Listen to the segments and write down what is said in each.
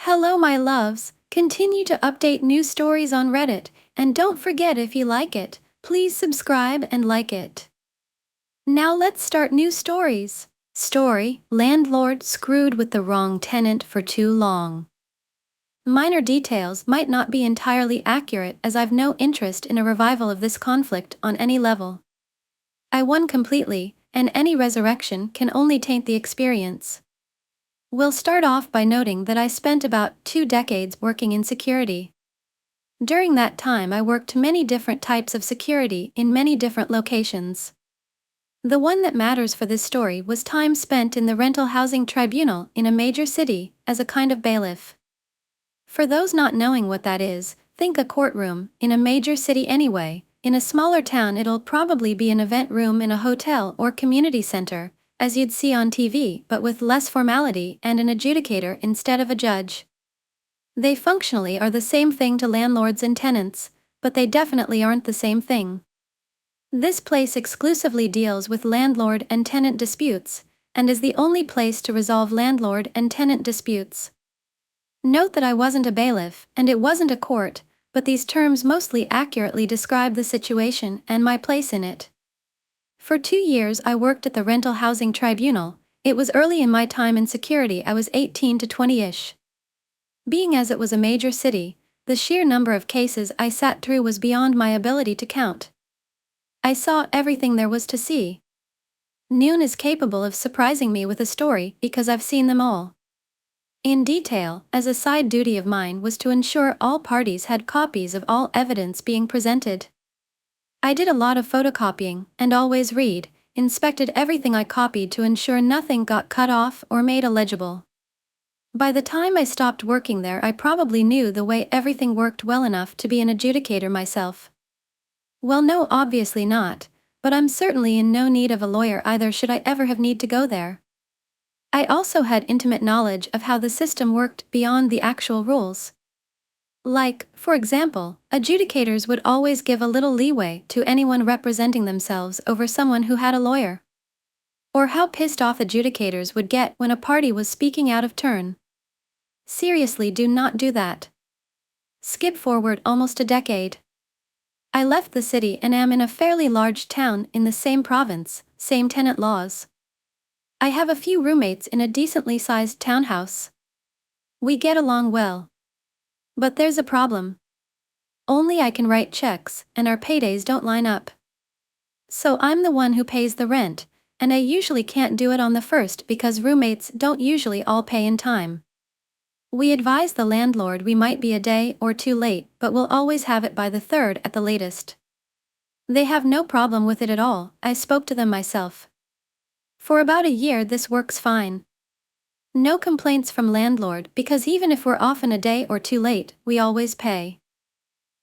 Hello, my loves. Continue to update new stories on Reddit, and don't forget if you like it, please subscribe and like it. Now let's start new stories. Story: Landlord screwed with the wrong tenant for too long. Minor details might not be entirely accurate as I've no interest in a revival of this conflict on any level. I won completely, and any resurrection can only taint the experience. We'll start off by noting that I spent about 2 decades working in security. During that time, I worked many different types of security in many different locations. The one that matters for this story was time spent in the Rental Housing Tribunal in a major city as a kind of bailiff. For those not knowing what that is, think a courtroom in a major city anyway. In a smaller town, it'll probably be an event room in a hotel or community center, as you'd see on TV, but with less formality and an adjudicator instead of a judge. They functionally are the same thing to landlords and tenants, but they definitely aren't the same thing. This place exclusively deals with landlord and tenant disputes, and is the only place to resolve landlord and tenant disputes. Note that I wasn't a bailiff, and it wasn't a court, but these terms mostly accurately describe the situation and my place in it. For 2 years I worked at the Rental Housing Tribunal. It was early in my time in security. I was 18 to 20-ish. Being as it was a major city, the sheer number of cases I sat through was beyond my ability to count. I saw everything there was to see. Noon is capable of surprising me with a story because I've seen them all. In detail, as a side duty of mine was to ensure all parties had copies of all evidence being presented. I did a lot of photocopying, and always inspected everything I copied to ensure nothing got cut off or made illegible. By the time I stopped working there, I probably knew the way everything worked well enough to be an adjudicator myself. Well, no, obviously not, but I'm certainly in no need of a lawyer either should I ever have need to go there. I also had intimate knowledge of how the system worked beyond the actual rules. Like, for example, adjudicators would always give a little leeway to anyone representing themselves over someone who had a lawyer. Or how pissed off adjudicators would get when a party was speaking out of turn. Seriously, do not do that. Skip forward almost a decade. I left the city and am in a fairly large town in the same province, same tenant laws. I have a few roommates in a decently sized townhouse. We get along well. But there's a problem. Only I can write checks, and our paydays don't line up. So I'm the one who pays the rent, and I usually can't do it on the first because roommates don't usually all pay in time. We advise the landlord we might be a day or 2 late, but we'll always have it by the 3rd at the latest. They have no problem with it at all. I spoke to them myself. For about a year this works fine. No complaints from landlord because even if we're often a day or 2 late, we always pay.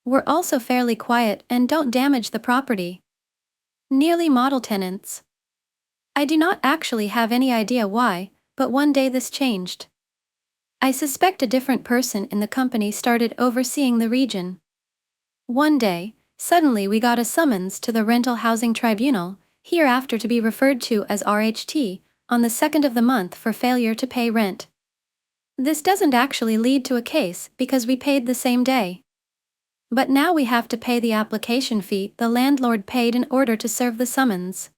We're also fairly quiet and don't damage the property. Nearly model tenants. I do not actually have any idea why, but one day this changed. I suspect a different person in the company started overseeing the region. One day, suddenly we got a summons to the Rental Housing Tribunal, hereafter to be referred to as RHT, on the 2nd of the month for failure to pay rent. This doesn't actually lead to a case because we paid the same day. But now we have to pay the application fee the landlord paid in order to serve the summons.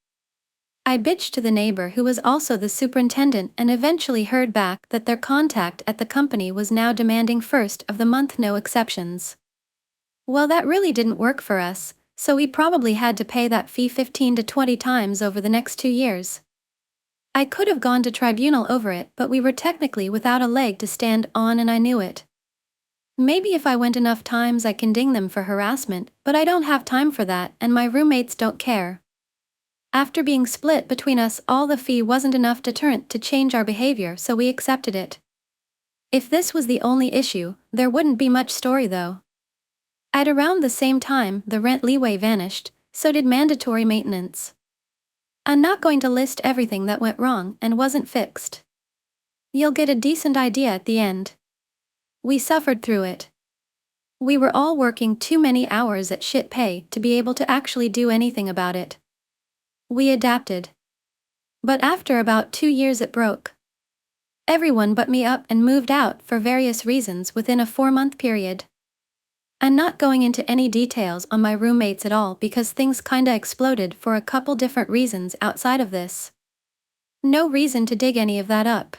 I bitched to the neighbor who was also the superintendent and eventually heard back that their contact at the company was now demanding 1st of the month, no exceptions. Well, that really didn't work for us, so we probably had to pay that fee 15 to 20 times over the next 2 years. I could have gone to tribunal over it, but we were technically without a leg to stand on and I knew it. Maybe if I went enough times I can ding them for harassment, but I don't have time for that and my roommates don't care. After being split between us, all the fee wasn't enough deterrent to change our behavior, so we accepted it. If this was the only issue, there wouldn't be much story though. At around the same time, the rent leeway vanished, so did mandatory maintenance. I'm not going to list everything that went wrong and wasn't fixed. You'll get a decent idea at the end. We suffered through it. We were all working too many hours at shit pay to be able to actually do anything about it. We adapted. But after about 2 years it broke. Everyone but me up and moved out for various reasons within a 4-month period. I'm not going into any details on my roommates at all because things kinda exploded for a couple different reasons outside of this. No reason to dig any of that up.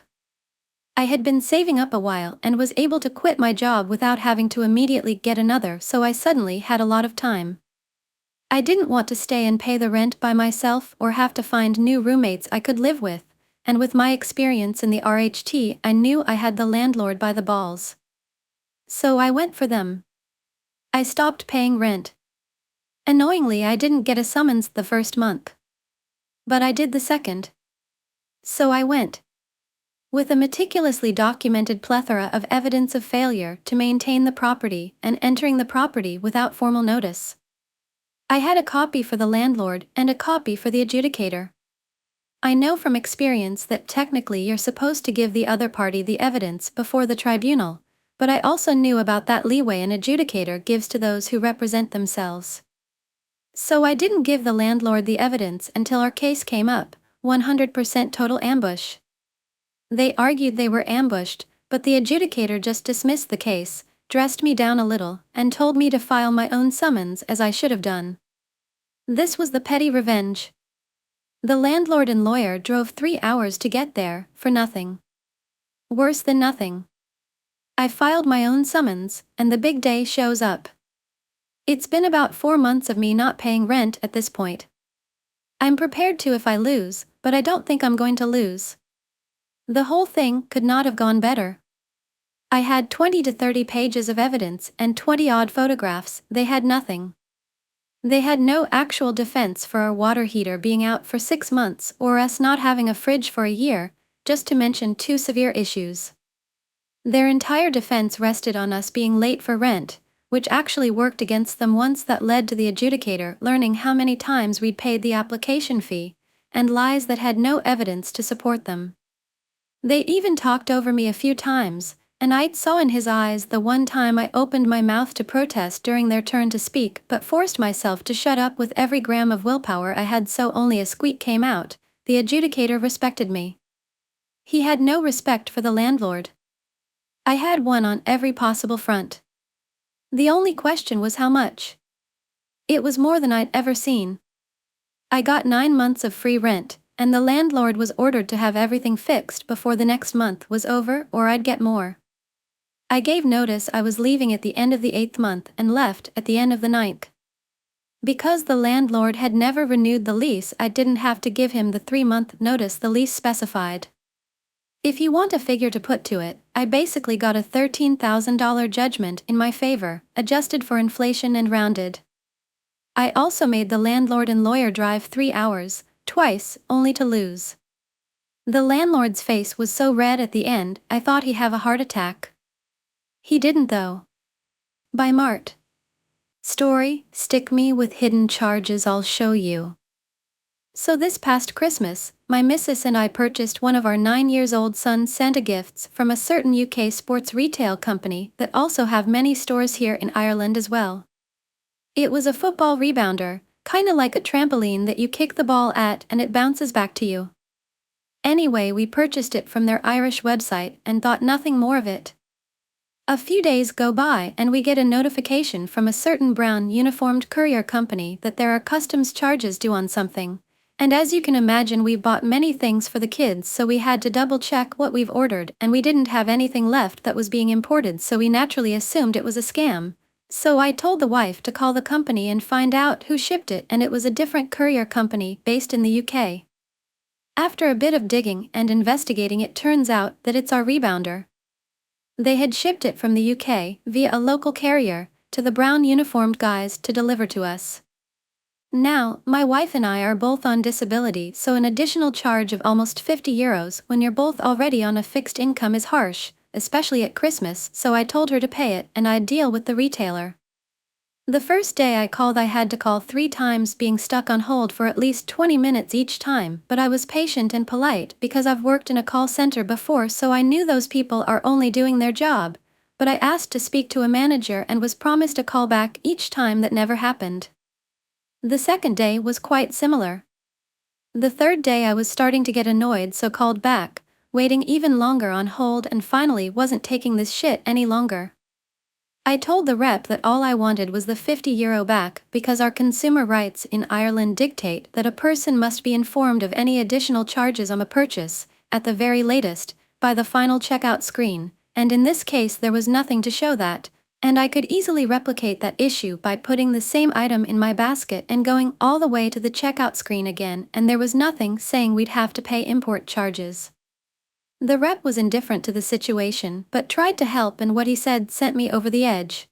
I had been saving up a while and was able to quit my job without having to immediately get another, so I suddenly had a lot of time. I didn't want to stay and pay the rent by myself or have to find new roommates I could live with, and with my experience in the RHT, I knew I had the landlord by the balls. So I went for them. I stopped paying rent. Annoyingly, I didn't get a summons the first month. But I did the second. So I went. With a meticulously documented plethora of evidence of failure to maintain the property and entering the property without formal notice. I had a copy for the landlord and a copy for the adjudicator. I know from experience that technically you're supposed to give the other party the evidence before the tribunal, but I also knew about that leeway an adjudicator gives to those who represent themselves. So I didn't give the landlord the evidence until our case came up, 100% total ambush. They argued they were ambushed, but the adjudicator just dismissed the case, dressed me down a little, and told me to file my own summons as I should have done. This was the petty revenge. The landlord and lawyer drove 3 hours to get there, for nothing. Worse than nothing. I filed my own summons, and the big day shows up. It's been about 4 months of me not paying rent at this point. I'm prepared to if I lose, but I don't think I'm going to lose. The whole thing could not have gone better. I had 20 to 30 pages of evidence and 20-odd photographs. They had nothing. They had no actual defense for our water heater being out for 6 months or us not having a fridge for a year, just to mention 2 severe issues. Their entire defense rested on us being late for rent, which actually worked against them once. That led to the adjudicator learning how many times we'd paid the application fee, and lies that had no evidence to support them. They even talked over me a few times, and I saw in his eyes the one time I opened my mouth to protest during their turn to speak but forced myself to shut up with every gram of willpower I had, so only a squeak came out. The adjudicator respected me. He had no respect for the landlord. I had one on every possible front. The only question was how much. It was more than I'd ever seen. I got 9 months of free rent, and the landlord was ordered to have everything fixed before the next month was over or I'd get more. I gave notice I was leaving at the end of the 8th month and left at the end of the 9th. Because the landlord had never renewed the lease, I didn't have to give him the 3-month notice the lease specified. If you want a figure to put to it, I basically got a $13,000 judgment in my favor, adjusted for inflation and rounded. I also made the landlord and lawyer drive 3 hours, twice, only to lose. The landlord's face was so red at the end, I thought he'd have a heart attack. He didn't though. By Mart. Story, Stick Me with Hidden Charges I'll Show You. So this past Christmas, my missus and I purchased one of our 9-year-old son's Santa gifts from a certain UK sports retail company that also have many stores here in Ireland as well. It was a football rebounder, kinda like a trampoline that you kick the ball at and it bounces back to you. Anyway, we purchased it from their Irish website and thought nothing more of it. A few days go by and we get a notification from a certain brown uniformed courier company that there are customs charges due on something. And as you can imagine, we bought many things for the kids, so we had to double check what we've ordered, and we didn't have anything left that was being imported, so we naturally assumed it was a scam. So I told the wife to call the company and find out who shipped it, and it was a different courier company based in the UK. After a bit of digging and investigating, it turns out that it's our rebounder. They had shipped it from the UK, via a local carrier, to the brown uniformed guys to deliver to us. Now, my wife and I are both on disability, so an additional charge of almost €50 when you're both already on a fixed income is harsh, especially at Christmas, so I told her to pay it and I'd deal with the retailer. The first day I called, I had to call 3 times, being stuck on hold for at least 20 minutes each time, but I was patient and polite because I've worked in a call center before, so I knew those people are only doing their job, but I asked to speak to a manager and was promised a call back each time. That never happened. The second day was quite similar. The third day I was starting to get annoyed, so called back, waiting even longer on hold, and finally wasn't taking this shit any longer. I told the rep that all I wanted was the €50 back because our consumer rights in Ireland dictate that a person must be informed of any additional charges on a purchase, at the very latest, by the final checkout screen, and in this case there was nothing to show that, and I could easily replicate that issue by putting the same item in my basket and going all the way to the checkout screen again, and there was nothing saying we'd have to pay import charges. The rep was indifferent to the situation but tried to help, and what he said sent me over the edge.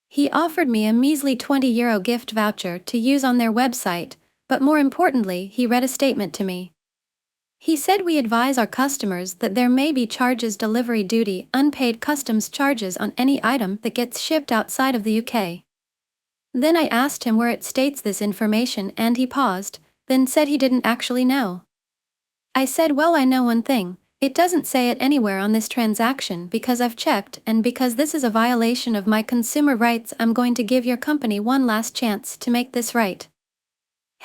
He offered me a measly €20 gift voucher to use on their website, but more importantly he read a statement to me. He said, "We advise our customers that there may be charges, delivery duty, unpaid customs charges on any item that gets shipped outside of the UK." Then I asked him where it states this information, and he paused, then said he didn't actually know. I said, "Well, I know one thing. It doesn't say it anywhere on this transaction because I've checked, and because this is a violation of my consumer rights, I'm going to give your company one last chance to make this right.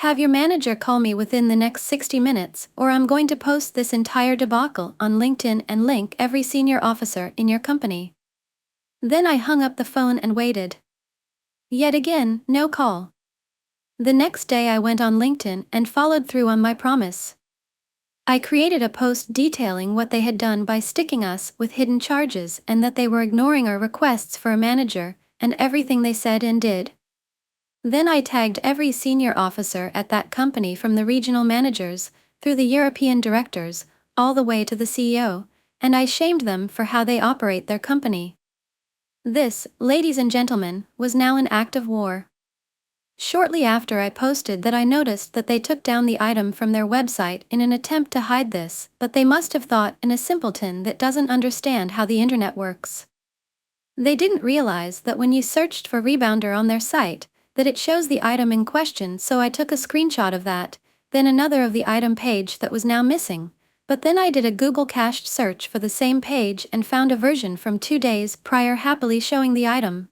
Have your manager call me within the next 60 minutes, or I'm going to post this entire debacle on LinkedIn and link every senior officer in your company." Then I hung up the phone and waited. Yet again, no call. The next day I went on LinkedIn and followed through on my promise. I created a post detailing what they had done by sticking us with hidden charges and that they were ignoring our requests for a manager and everything they said and did. Then I tagged every senior officer at that company, from the regional managers, through the European directors, all the way to the CEO, and I shamed them for how they operate their company. This, ladies and gentlemen, was now an act of war. Shortly after I posted that, I noticed that they took down the item from their website in an attempt to hide this, but they must have thought I'm a simpleton that doesn't understand how the internet works. They didn't realize that when you searched for rebounder on their site, that it shows the item in question, so I took a screenshot of that, then another of the item page that was now missing, but then I did a Google cached search for the same page and found a version from 2 days prior happily showing the item.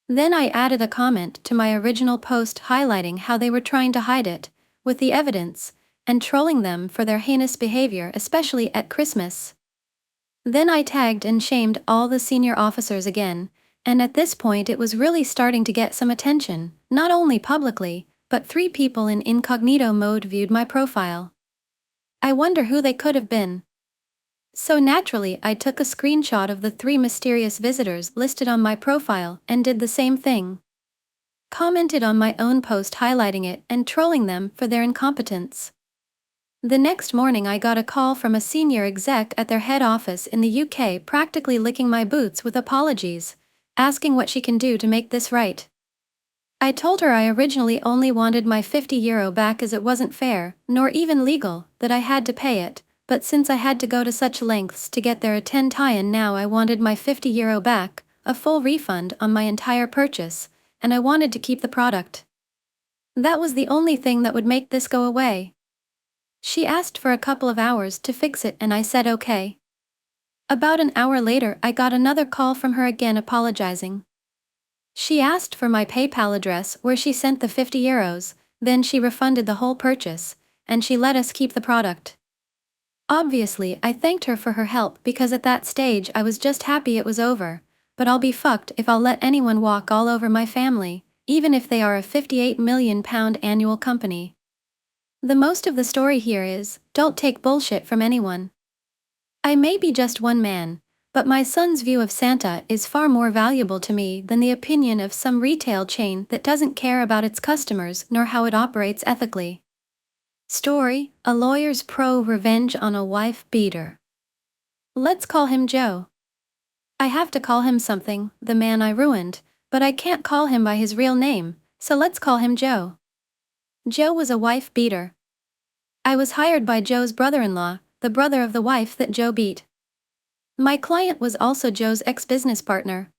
Then I added a comment to my original post highlighting how they were trying to hide it, with the evidence, and trolling them for their heinous behavior, especially at Christmas. Then I tagged and shamed all the senior officers again, and at this point it was really starting to get some attention, not only publicly, but 3 people in incognito mode viewed my profile. I wonder who they could have been. So naturally I took a screenshot of the 3 mysterious visitors listed on my profile and did the same thing. Commented on my own post highlighting it and trolling them for their incompetence. The next morning I got a call from a senior exec at their head office in the UK, practically licking my boots with apologies, asking what she can do to make this right. I told her I originally only wanted my €50 back as it wasn't fair, nor even legal, that I had to pay it, but since I had to go to such lengths to get their attend tie-in, now I wanted my €50 back, a full refund on my entire purchase, and I wanted to keep the product. That was the only thing that would make this go away. She asked for a couple of hours to fix it and I said okay. About an hour later I got another call from her again apologizing. She asked for my PayPal address where she sent the €50, then she refunded the whole purchase, and she let us keep the product. Obviously I thanked her for her help because at that stage I was just happy it was over, but I'll be fucked if I'll let anyone walk all over my family, even if they are a £58 million annual company. The most of the story here is, don't take bullshit from anyone. I may be just one man, but my son's view of Santa is far more valuable to me than the opinion of some retail chain that doesn't care about its customers nor how it operates ethically. Story: a lawyer's pro-revenge on a wife beater. Let's call him Joe. I have to call him something, the man I ruined, but I can't call him by his real name, so let's call him Joe. Joe was a wife beater. I was hired by Joe's brother-in-law, the brother of the wife that Joe beat. My client was also Joe's ex-business partner.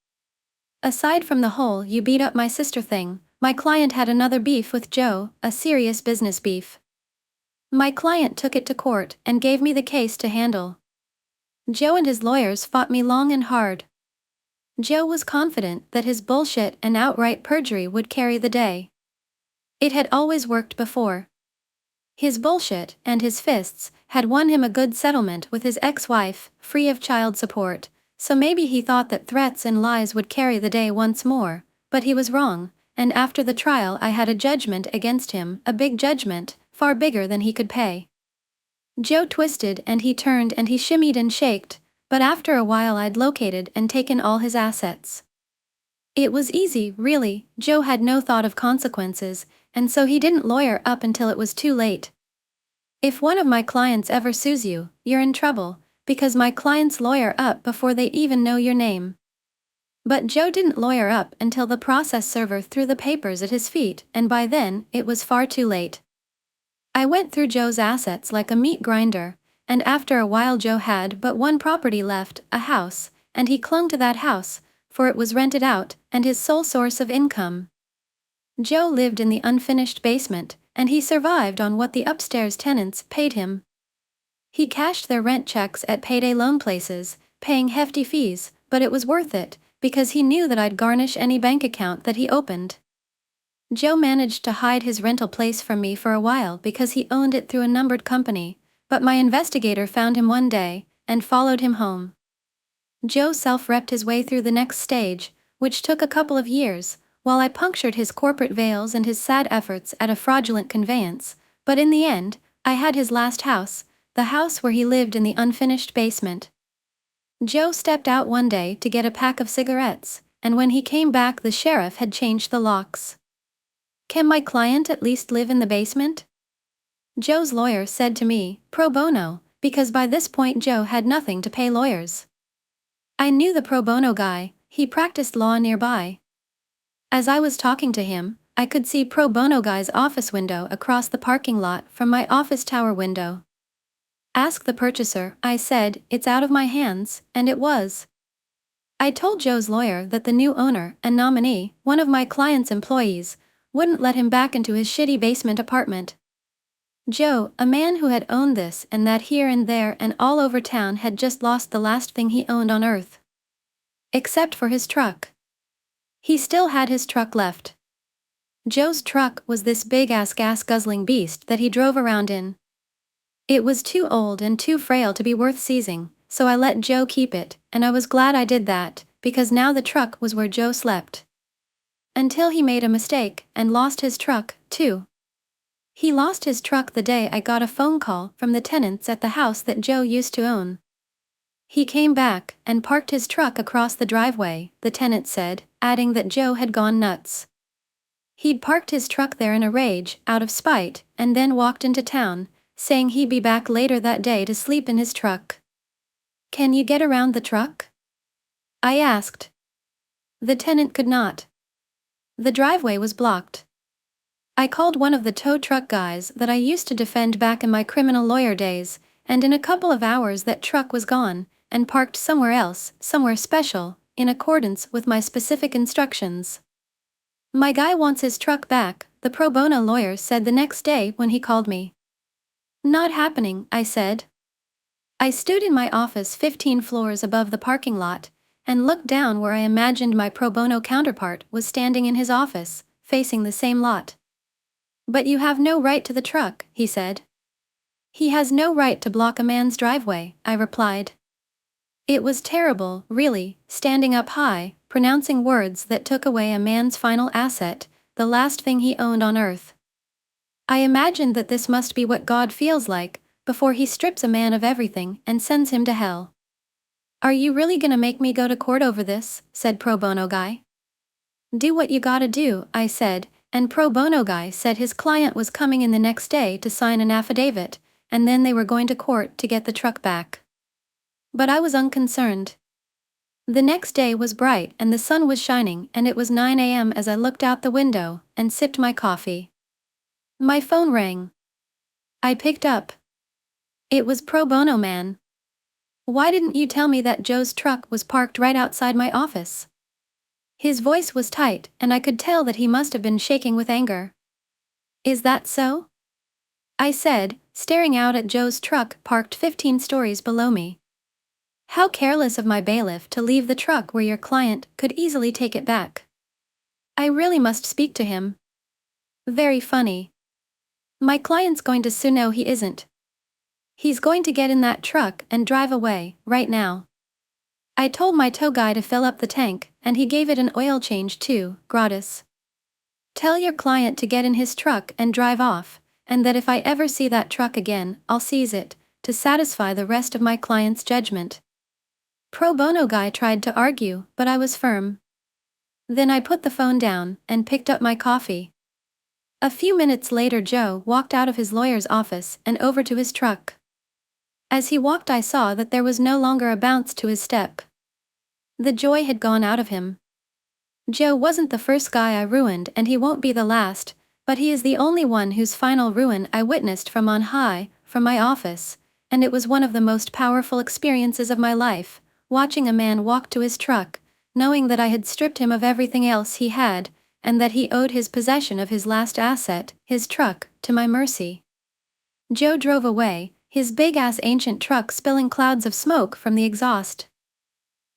Aside from the whole "you beat up my sister" thing, my client had another beef with Joe, a serious business beef. My client took it to court and gave me the case to handle. Joe and his lawyers fought me long and hard. Joe was confident that his bullshit and outright perjury would carry the day. It had always worked before. His bullshit and his fists had won him a good settlement with his ex-wife, free of child support, so maybe he thought that threats and lies would carry the day once more, but he was wrong, and after the trial I had a judgment against him, a big judgment, far bigger than he could pay. Joe twisted and he turned and he shimmied and shaked, but after a while I'd located and taken all his assets. It was easy, really. Joe had no thought of consequences, and so he didn't lawyer up until it was too late. If one of my clients ever sues you, you're in trouble, because my clients lawyer up before they even know your name. But Joe didn't lawyer up until the process server threw the papers at his feet, and by then, it was far too late. I went through Joe's assets like a meat grinder, and after a while Joe had but one property left, a house, and he clung to that house, for it was rented out, and his sole source of income. Joe lived in the unfinished basement, and he survived on what the upstairs tenants paid him. He cashed their rent checks at payday loan places, paying hefty fees, but it was worth it, because he knew that I'd garnish any bank account that he opened. Joe managed to hide his rental place from me for a while because he owned it through a numbered company, but my investigator found him one day, and followed him home. Joe self-repped his way through the next stage, which took a couple of years, while I punctured his corporate veils and his sad efforts at a fraudulent conveyance, but in the end, I had his last house, the house where he lived in the unfinished basement. Joe stepped out one day to get a pack of cigarettes, and when he came back the sheriff had changed the locks. "Can my client at least live in the basement?" Joe's lawyer said to me, pro bono, because by this point Joe had nothing to pay lawyers. I knew the pro bono guy, he practiced law nearby. As I was talking to him, I could see pro bono guy's office window across the parking lot from my office tower window. "Ask the purchaser," I said, "it's out of my hands," and it was. I told Joe's lawyer that the new owner and nominee, one of my client's employees, wouldn't let him back into his shitty basement apartment. Joe, a man who had owned this and that here and there and all over town, had just lost the last thing he owned on earth. Except for his truck. He still had his truck left. Joe's truck was this big-ass gas-guzzling beast that he drove around in. It was too old and too frail to be worth seizing, so I let Joe keep it, and I was glad I did that, because now the truck was where Joe slept. Until he made a mistake and lost his truck, too. He lost his truck the day I got a phone call from the tenants at the house that Joe used to own. He came back and parked his truck across the driveway, the tenant said, adding that Joe had gone nuts. He'd parked his truck there in a rage, out of spite, and then walked into town, saying he'd be back later that day to sleep in his truck. "Can you get around the truck?" I asked. The tenant could not. The driveway was blocked. I called one of the tow truck guys that I used to defend back in my criminal lawyer days, and in a couple of hours that truck was gone, and parked somewhere else, somewhere special, in accordance with my specific instructions. "My guy wants his truck back," the pro bono lawyer said the next day when he called me. "Not happening," I said. I stood in my office 15 floors above the parking lot, and looked down where I imagined my pro bono counterpart was standing in his office, facing the same lot. "But you have no right to the truck," he said. "He has no right to block a man's driveway," I replied. It was terrible, really, standing up high, pronouncing words that took away a man's final asset, the last thing he owned on earth. I imagined that this must be what God feels like, before he strips a man of everything and sends him to hell. "Are you really gonna make me go to court over this?" said pro bono guy. "Do what you gotta do," I said, and pro bono guy said his client was coming in the next day to sign an affidavit, and then they were going to court to get the truck back. But I was unconcerned. The next day was bright and the sun was shining, and it was 9 a.m. as I looked out the window and sipped my coffee. My phone rang. I picked up. It was pro bono man. "Why didn't you tell me that Joe's truck was parked right outside my office?" His voice was tight, and I could tell that he must have been shaking with anger. "Is that so?" I said, staring out at Joe's truck parked 15 stories below me. "How careless of my bailiff to leave the truck where your client could easily take it back. I really must speak to him." "Very funny." My client's going to soon know he isn't. He's going to get in that truck and drive away, right now. I told my tow guy to fill up the tank, and he gave it an oil change too, gratis. Tell your client to get in his truck and drive off, and that if I ever see that truck again, I'll seize it, to satisfy the rest of my client's judgment. Pro bono guy tried to argue, but I was firm. Then I put the phone down and picked up my coffee. A few minutes later, Joe walked out of his lawyer's office and over to his truck. As he walked, I saw that there was no longer a bounce to his step. The joy had gone out of him. Joe wasn't the first guy I ruined, and he won't be the last, but he is the only one whose final ruin I witnessed from on high, from my office, and it was one of the most powerful experiences of my life, watching a man walk to his truck, knowing that I had stripped him of everything else he had, and that he owed his possession of his last asset, his truck, to my mercy. Joe drove away, his big-ass ancient truck spilling clouds of smoke from the exhaust.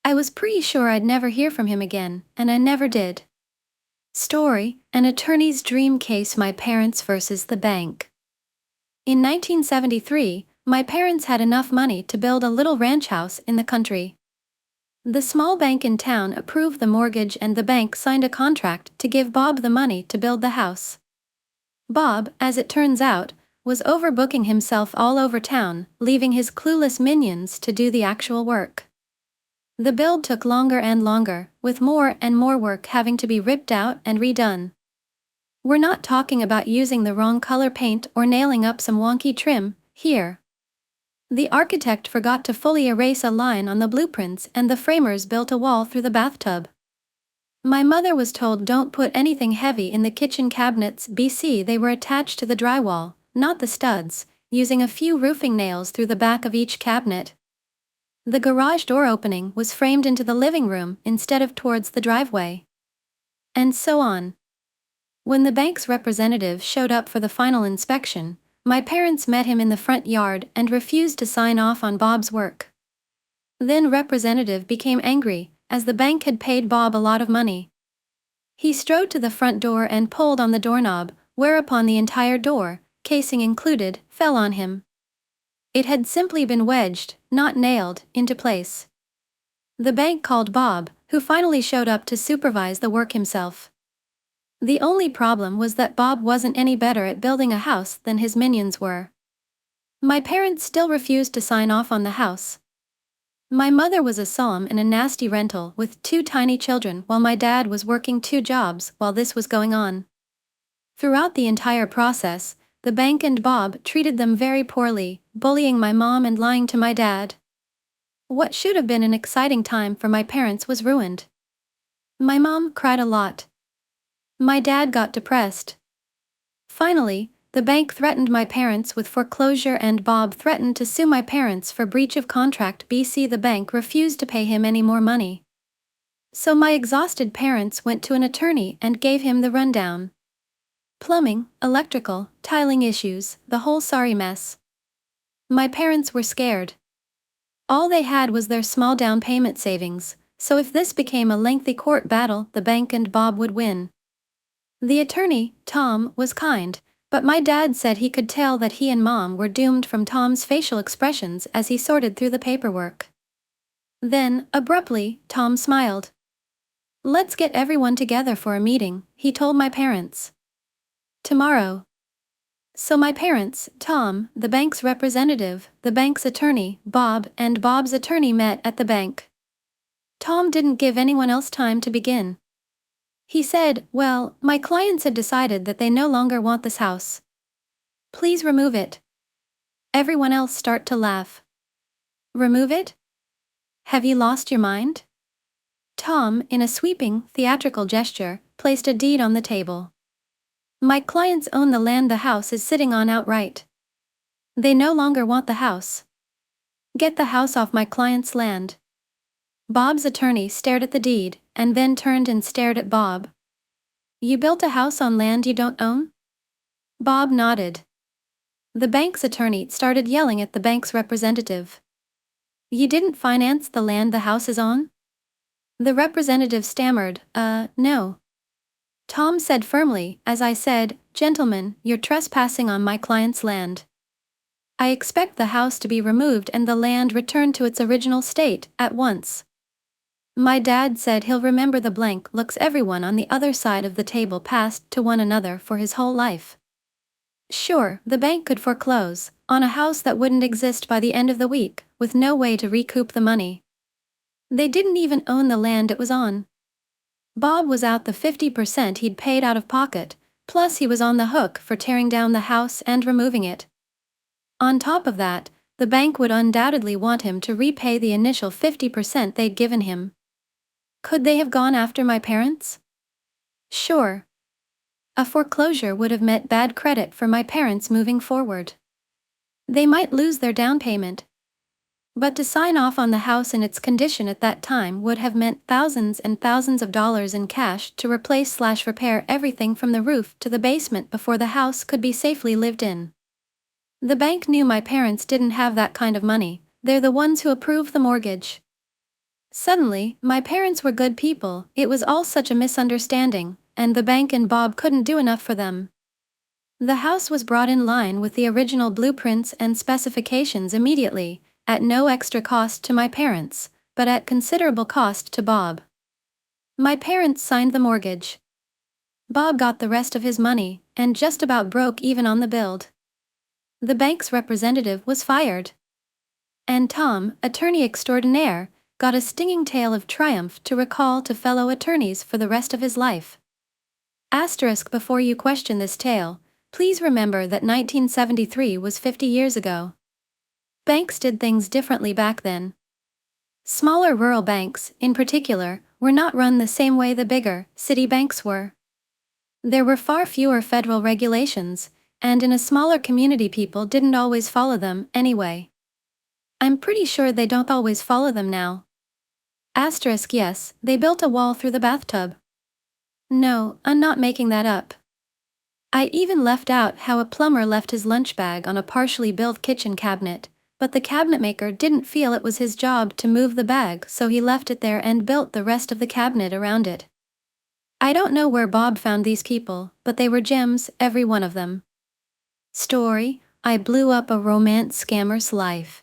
I was pretty sure I'd never hear from him again, and I never did. Story: An Attorney's Dream Case. My Parents versus the Bank. In 1973, my parents had enough money to build a little ranch house in the country. The small bank in town approved the mortgage, and the bank signed a contract to give Bob the money to build the house. Bob, as it turns out, was overbooking himself all over town, leaving his clueless minions to do the actual work. The build took longer and longer, with more and more work having to be ripped out and redone. We're not talking about using the wrong color paint or nailing up some wonky trim here. The architect forgot to fully erase a line on the blueprints, and the framers built a wall through the bathtub. My mother was told don't put anything heavy in the kitchen cabinets. They were attached to the drywall, not the studs, using a few roofing nails through the back of each cabinet. The garage door opening was framed into the living room instead of towards the driveway. And so on. When the bank's representative showed up for the final inspection, my parents met him in the front yard and refused to sign off on Bob's work. Then representative became angry, as the bank had paid Bob a lot of money. He strode to the front door and pulled on the doorknob, whereupon the entire door, casing included, fell on him. It had simply been wedged, not nailed, into place. The bank called Bob, who finally showed up to supervise the work himself. The only problem was that Bob wasn't any better at building a house than his minions were. My parents still refused to sign off on the house. My mother was a somm in a nasty rental with 2 tiny children, while my dad was working 2 jobs while this was going on. Throughout the entire process, the bank and Bob treated them very poorly, bullying my mom and lying to my dad. What should have been an exciting time for my parents was ruined. My mom cried a lot. My dad got depressed. Finally, the bank threatened my parents with foreclosure, and Bob threatened to sue my parents for breach of contract. The bank refused to pay him any more money. So my exhausted parents went to an attorney and gave him the rundown. Plumbing, electrical, tiling issues, the whole sorry mess. My parents were scared. All they had was their small down payment savings, so if this became a lengthy court battle, the bank and Bob would win. The attorney, Tom, was kind, but my dad said he could tell that he and Mom were doomed from Tom's facial expressions as he sorted through the paperwork. Then, abruptly, Tom smiled. "Let's get everyone together for a meeting," he told my parents. "Tomorrow." So my parents, Tom, the bank's representative, the bank's attorney, Bob, and Bob's attorney met at the bank. Tom didn't give anyone else time to begin. He said, "Well, my clients had decided that they no longer want this house. Please remove it." Everyone else started to laugh. "Remove it? Have you lost your mind?" Tom, in a sweeping, theatrical gesture, placed a deed on the table. "My clients own the land the house is sitting on outright. They no longer want the house. Get the house off my client's land." Bob's attorney stared at the deed, and then turned and stared at Bob. "You built a house on land you don't own?" Bob nodded. The bank's attorney started yelling at the bank's representative. "You didn't finance the land the house is on?" The representative stammered, No. Tom said firmly, as I said, "Gentlemen, you're trespassing on my client's land. I expect the house to be removed and the land returned to its original state, at once." My dad said he'll remember the blank looks everyone on the other side of the table passed to one another for his whole life. Sure, the bank could foreclose on a house that wouldn't exist by the end of the week, with no way to recoup the money. They didn't even own the land it was on. Bob was out the 50% he'd paid out of pocket, plus he was on the hook for tearing down the house and removing it. On top of that, the bank would undoubtedly want him to repay the initial 50% they'd given him. Could they have gone after my parents? Sure. A foreclosure would have meant bad credit for my parents moving forward. They might lose their down payment. But to sign off on the house in its condition at that time would have meant thousands and thousands of dollars in cash to replace/repair everything from the roof to the basement before the house could be safely lived in. The bank knew my parents didn't have that kind of money. They're the ones who approved the mortgage. Suddenly, my parents were good people. It was all such a misunderstanding, and the bank and Bob couldn't do enough for them. The house was brought in line with the original blueprints and specifications immediately, at no extra cost to my parents, but at considerable cost to Bob. My parents signed the mortgage. Bob got the rest of his money, and just about broke even on the build. The bank's representative was fired. And Tom, attorney extraordinaire, got a stinging tale of triumph to recall to fellow attorneys for the rest of his life. Asterisk before you question this tale, please remember that 1973 was 50 years ago. Banks did things differently back then. Smaller rural banks, in particular, were not run the same way the bigger, city banks were. There were far fewer federal regulations, and in a smaller community people didn't always follow them, anyway. I'm pretty sure they don't always follow them now. Asterisk yes, they built a wall through the bathtub. No, I'm not making that up. I even left out how a plumber left his lunch bag on a partially built kitchen cabinet, but the cabinetmaker didn't feel it was his job to move the bag, so he left it there and built the rest of the cabinet around it. I don't know where Bob found these people, but they were gems, every one of them. Story: I blew up a romance scammer's life.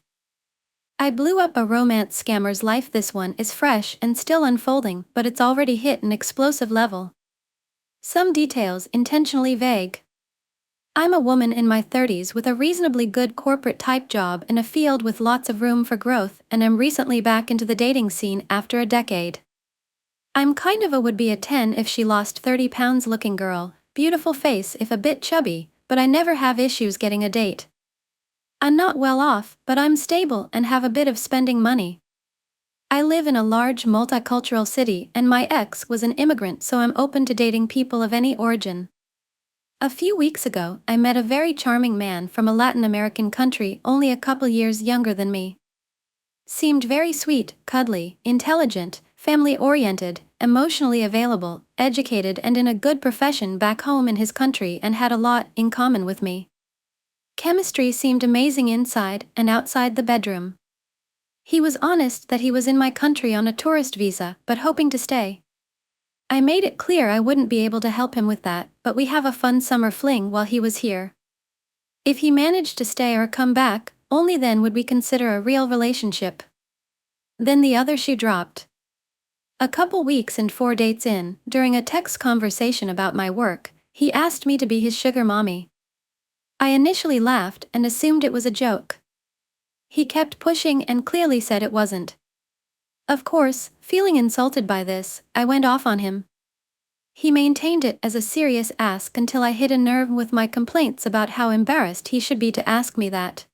I blew up a romance scammer's life. This one is fresh and still unfolding, but it's already hit an explosive level. Some details intentionally vague. I'm a woman in my 30s with a reasonably good corporate-type job in a field with lots of room for growth, and am recently back into the dating scene after a decade. I'm kind of a would-be a 10 if she lost 30 pounds looking girl, beautiful face if a bit chubby, but I never have issues getting a date. I'm not well off, but I'm stable and have a bit of spending money. I live in a large multicultural city and my ex was an immigrant, so I'm open to dating people of any origin. A few weeks ago, I met a very charming man from a Latin American country only a couple years younger than me. Seemed very sweet, cuddly, intelligent, family-oriented, emotionally available, educated and in a good profession back home in his country, and had a lot in common with me. Chemistry seemed amazing inside and outside the bedroom. He was honest that he was in my country on a tourist visa, but hoping to stay. I made it clear I wouldn't be able to help him with that, but we have a fun summer fling while he was here. If he managed to stay or come back, only then would we consider a real relationship. Then the other shoe dropped. A couple weeks and 4 dates in, during a text conversation about my work, he asked me to be his sugar mommy. I initially laughed and assumed it was a joke. He kept pushing and clearly said it wasn't. Of course, feeling insulted by this, I went off on him. He maintained it as a serious ask until I hit a nerve with my complaints about how embarrassed he should be to ask me that.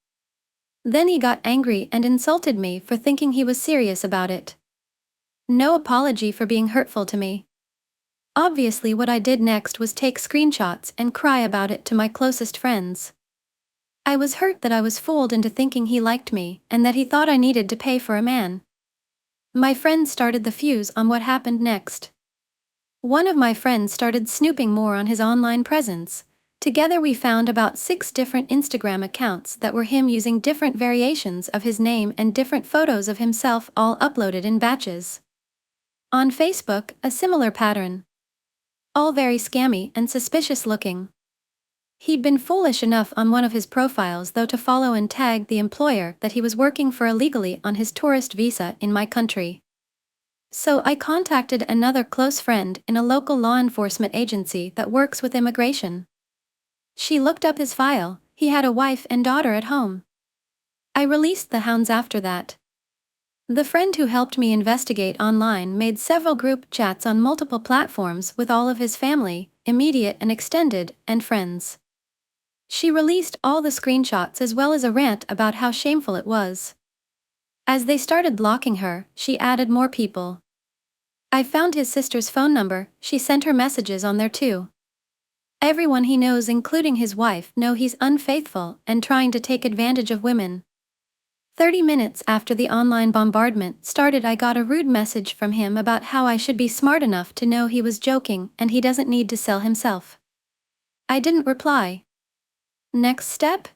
Then he got angry and insulted me for thinking he was serious about it. No apology for being hurtful to me. Obviously, what I did next was take screenshots and cry about it to my closest friends. I was hurt that I was fooled into thinking he liked me and that he thought I needed to pay for a man. My friends started the fuse on what happened next. One of my friends started snooping more on his online presence. Together we found about 6 different Instagram accounts that were him using different variations of his name and different photos of himself, all uploaded in batches. On Facebook, a similar pattern. All very scammy and suspicious looking. He'd been foolish enough on one of his profiles though to follow and tag the employer that he was working for illegally on his tourist visa in my country. So I contacted another close friend in a local law enforcement agency that works with immigration. She looked up his file. He had a wife and daughter at home. I released the hounds after that. The friend who helped me investigate online made several group chats on multiple platforms with all of his family, immediate and extended, and friends. She released all the screenshots as well as a rant about how shameful it was. As they started blocking her, she added more people. I found his sister's phone number. She sent her messages on there too. Everyone he knows, including his wife, know he's unfaithful and trying to take advantage of women. 30 minutes after the online bombardment started, I got a rude message from him about how I should be smart enough to know he was joking and he doesn't need to sell himself. I didn't reply. Next step?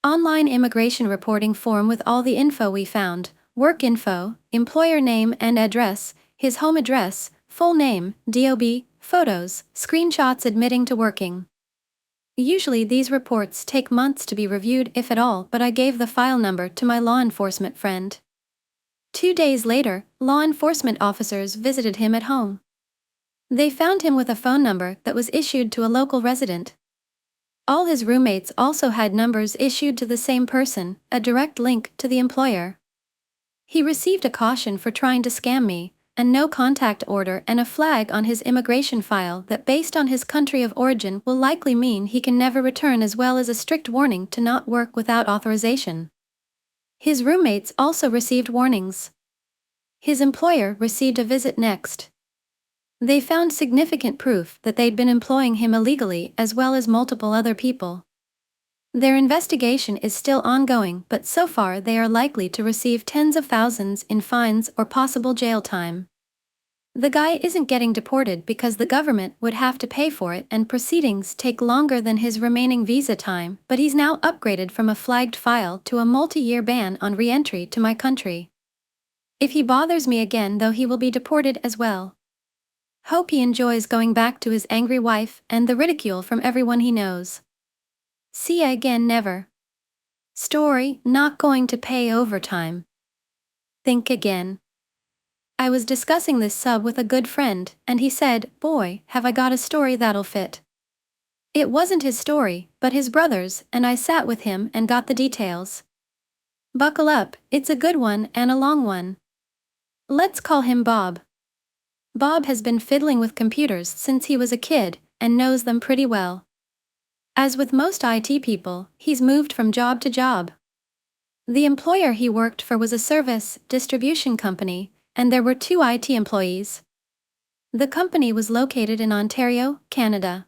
Online immigration reporting form with all the info we found: work info, employer name and address, his home address, full name, DOB, photos, screenshots admitting to working. Usually these reports take months to be reviewed, if at all, but I gave the file number to my law enforcement friend. 2 days later, law enforcement officers visited him at home. They found him with a phone number that was issued to a local resident. All his roommates also had numbers issued to the same person, a direct link to the employer. He received a caution for trying to scam me, a no contact order and a flag on his immigration file that based on his country of origin will likely mean he can never return, as well as a strict warning to not work without authorization. His roommates also received warnings. His employer received a visit next. They found significant proof that they'd been employing him illegally as well as multiple other people. Their investigation is still ongoing, but so far they are likely to receive tens of thousands in fines or possible jail time. The guy isn't getting deported because the government would have to pay for it and proceedings take longer than his remaining visa time, but he's now upgraded from a flagged file to a multi-year ban on re-entry to my country. If he bothers me again though, he will be deported as well. Hope he enjoys going back to his angry wife and the ridicule from everyone he knows. See ya again, never. Story: not going to pay overtime. Think again. I was discussing this sub with a good friend, and he said, "Boy, have I got a story that'll fit." It wasn't his story, but his brother's, and I sat with him and got the details. Buckle up, it's a good one and a long one. Let's call him Bob. Bob has been fiddling with computers since he was a kid, and knows them pretty well. As with most IT people, he's moved from job to job. The employer he worked for was a service distribution company, and there were 2 IT employees. The company was located in Ontario, Canada.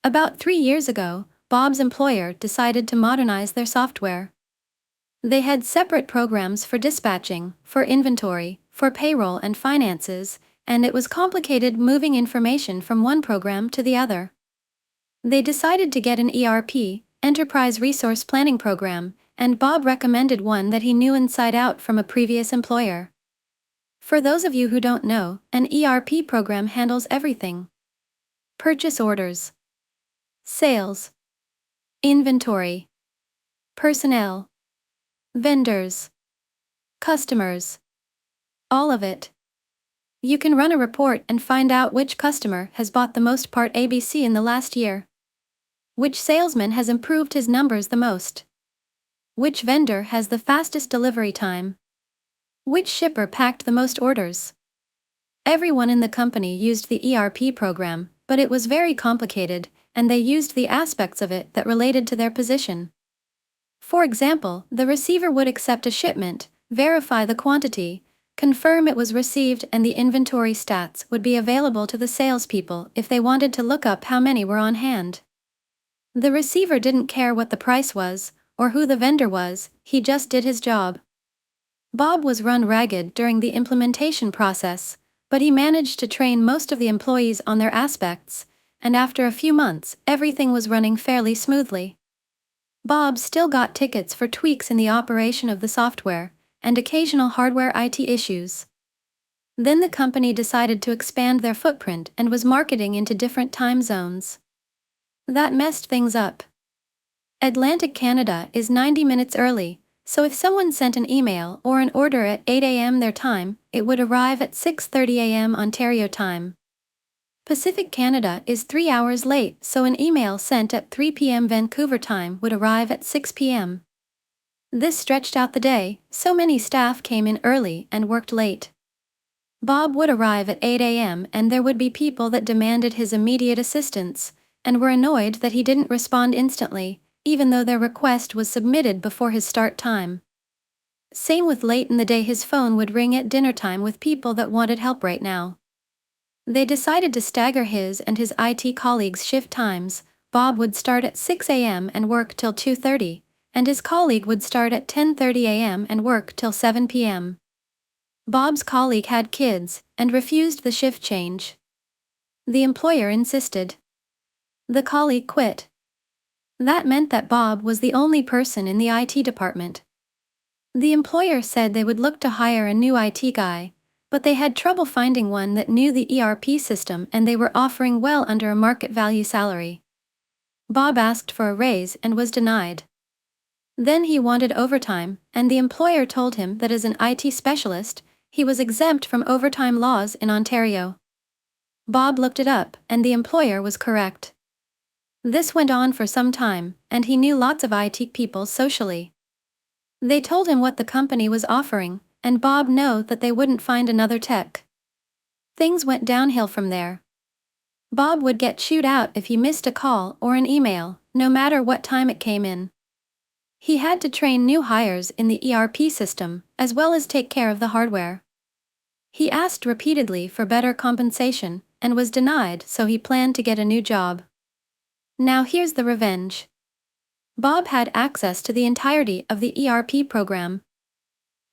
About 3 years ago, Bob's employer decided to modernize their software. They had separate programs for dispatching, for inventory, for payroll and finances, and it was complicated moving information from one program to the other. They decided to get an ERP, Enterprise Resource Planning program, and Bob recommended one that he knew inside out from a previous employer. For those of you who don't know, an ERP program handles everything: purchase orders, sales, inventory, personnel, vendors, customers. All of it. You can run a report and find out which customer has bought the most part ABC in the last year. Which salesman has improved his numbers the most? Which vendor has the fastest delivery time? Which shipper packed the most orders? Everyone in the company used the ERP program, but it was very complicated, and they used the aspects of it that related to their position. For example, the receiver would accept a shipment, verify the quantity, confirm it was received, and the inventory stats would be available to the salespeople if they wanted to look up how many were on hand. The receiver didn't care what the price was, or who the vendor was, he just did his job. Bob was run ragged during the implementation process, but he managed to train most of the employees on their aspects, and after a few months, everything was running fairly smoothly. Bob still got tickets for tweaks in the operation of the software, and occasional hardware IT issues. Then the company decided to expand their footprint and was marketing into different time zones. That messed things up. Atlantic Canada is 90 minutes early, so if someone sent an email or an order at 8 a.m. their time, it would arrive at 6:30 a.m. Ontario time. Pacific Canada is 3 hours late, so an email sent at 3 p.m. Vancouver time would arrive at 6 p.m. This stretched out the day, so many staff came in early and worked late. Bob would arrive at 8 a.m. and there would be people that demanded his immediate assistance, and were annoyed that he didn't respond instantly, even though their request was submitted before his start time. Same with late in the day, his phone would ring at dinner time with people that wanted help right now. They decided to stagger his and his IT colleagues' shift times. Bob would start at 6 a.m. and work till 2:30, and his colleague would start at 10:30 a.m. and work till 7 p.m. Bob's colleague had kids and refused the shift change. The employer insisted. The colleague quit. That meant that Bob was the only person in the IT department. The employer said they would look to hire a new IT guy, but they had trouble finding one that knew the ERP system and they were offering well under a market value salary. Bob asked for a raise and was denied. Then he wanted overtime, and the employer told him that as an IT specialist, he was exempt from overtime laws in Ontario. Bob looked it up, and the employer was correct. This went on for some time, and he knew lots of IT people socially. They told him what the company was offering, and Bob knew that they wouldn't find another tech. Things went downhill from there. Bob would get chewed out if he missed a call or an email, no matter what time it came in. He had to train new hires in the ERP system, as well as take care of the hardware. He asked repeatedly for better compensation, and was denied, so he planned to get a new job. Now here's the revenge. Bob had access to the entirety of the ERP program.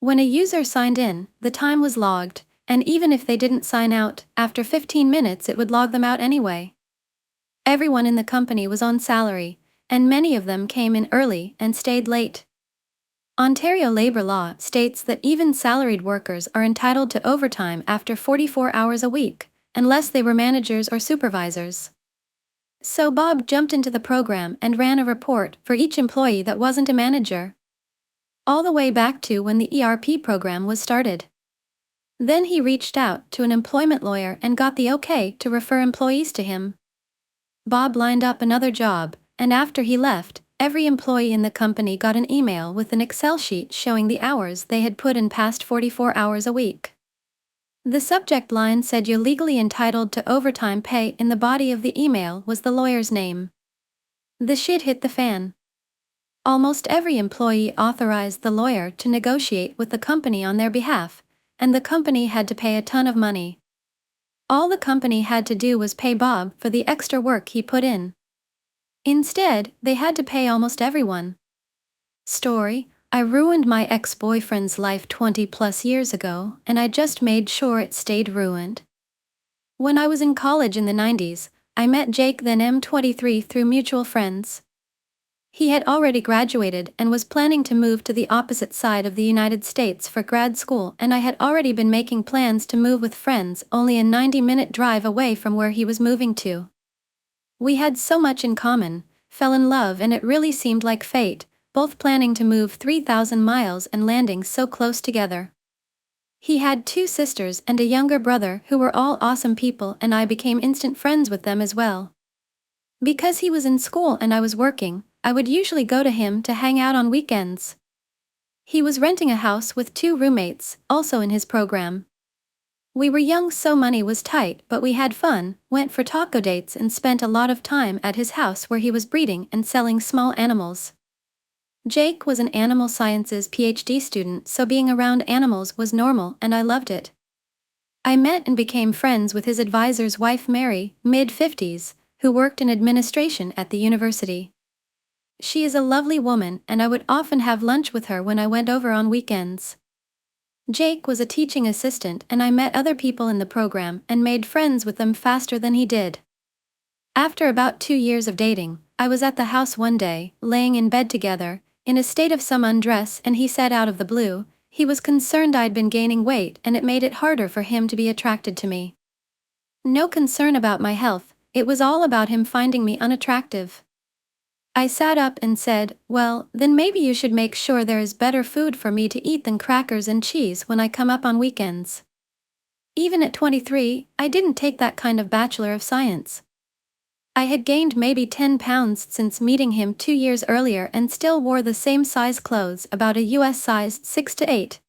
When a user signed in, the time was logged, and even if they didn't sign out, after 15 minutes it would log them out anyway. Everyone in the company was on salary, and many of them came in early and stayed late. Ontario labor law states that even salaried workers are entitled to overtime after 44 hours a week, unless they were managers or supervisors. So Bob jumped into the program and ran a report for each employee that wasn't a manager. All the way back to when the ERP program was started. Then he reached out to an employment lawyer and got the okay to refer employees to him. Bob lined up another job, and after he left, every employee in the company got an email with an Excel sheet showing the hours they had put in past 44 hours a week. The subject line said you're legally entitled to overtime pay. In the body of the email was the lawyer's name. The shit hit the fan. Almost every employee authorized the lawyer to negotiate with the company on their behalf, and the company had to pay a ton of money. All the company had to do was pay Bob for the extra work he put in. Instead, they had to pay almost everyone. Story: I ruined my ex-boyfriend's life 20 plus years ago, and I just made sure it stayed ruined. When I was in college in the 90s, I met Jake, then M23, through mutual friends. He had already graduated and was planning to move to the opposite side of the United States for grad school, and I had already been making plans to move with friends only a 90-minute drive away from where he was moving to. We had so much in common, fell in love, and it really seemed like fate, both planning to move 3,000 miles and landing so close together. He had 2 sisters and a younger brother who were all awesome people, and I became instant friends with them as well. Because he was in school and I was working, I would usually go to him to hang out on weekends. He was renting a house with 2 roommates, also in his program. We were young, so money was tight, but we had fun, went for taco dates, and spent a lot of time at his house where he was breeding and selling small animals. Jake was an animal sciences PhD student, so being around animals was normal, and I loved it. I met and became friends with his advisor's wife, Mary, mid-50s, who worked in administration at the university. She is a lovely woman, and I would often have lunch with her when I went over on weekends. Jake was a teaching assistant, and I met other people in the program and made friends with them faster than he did. After about 2 years of dating, I was at the house one day, laying in bed together, in a state of some undress, and he said out of the blue, He was concerned I'd been gaining weight and it made it harder for him to be attracted to me. No concern about my health, it was all about him finding me unattractive. I sat up and said, well, then maybe you should make sure there is better food for me to eat than crackers and cheese when I come up on weekends. Even at 23, I didn't take that kind of Bachelor of Science. I had gained maybe 10 pounds since meeting him 2 years earlier and still wore the same size clothes, about a US size 6 to 8.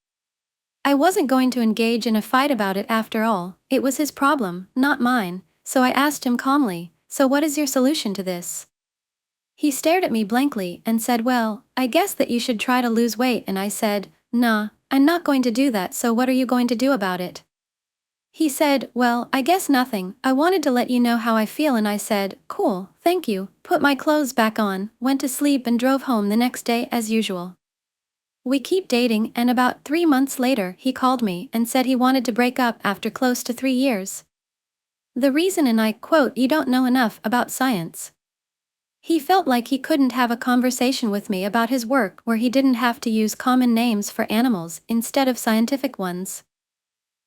I wasn't going to engage in a fight about it after all, it was his problem, not mine, so I asked him calmly, so what is your solution to this? He stared at me blankly and said, well, I guess that you should try to lose weight, and I said, nah, I'm not going to do that, so what are you going to do about it? He said, well, I guess nothing, I wanted to let you know how I feel, and I said, cool, thank you, put my clothes back on, went to sleep and drove home the next day as usual. We keep dating, and about 3 months later he called me and said he wanted to break up after close to 3 years. The reason, and I quote, you don't know enough about science. He felt like he couldn't have a conversation with me about his work where he didn't have to use common names for animals instead of scientific ones.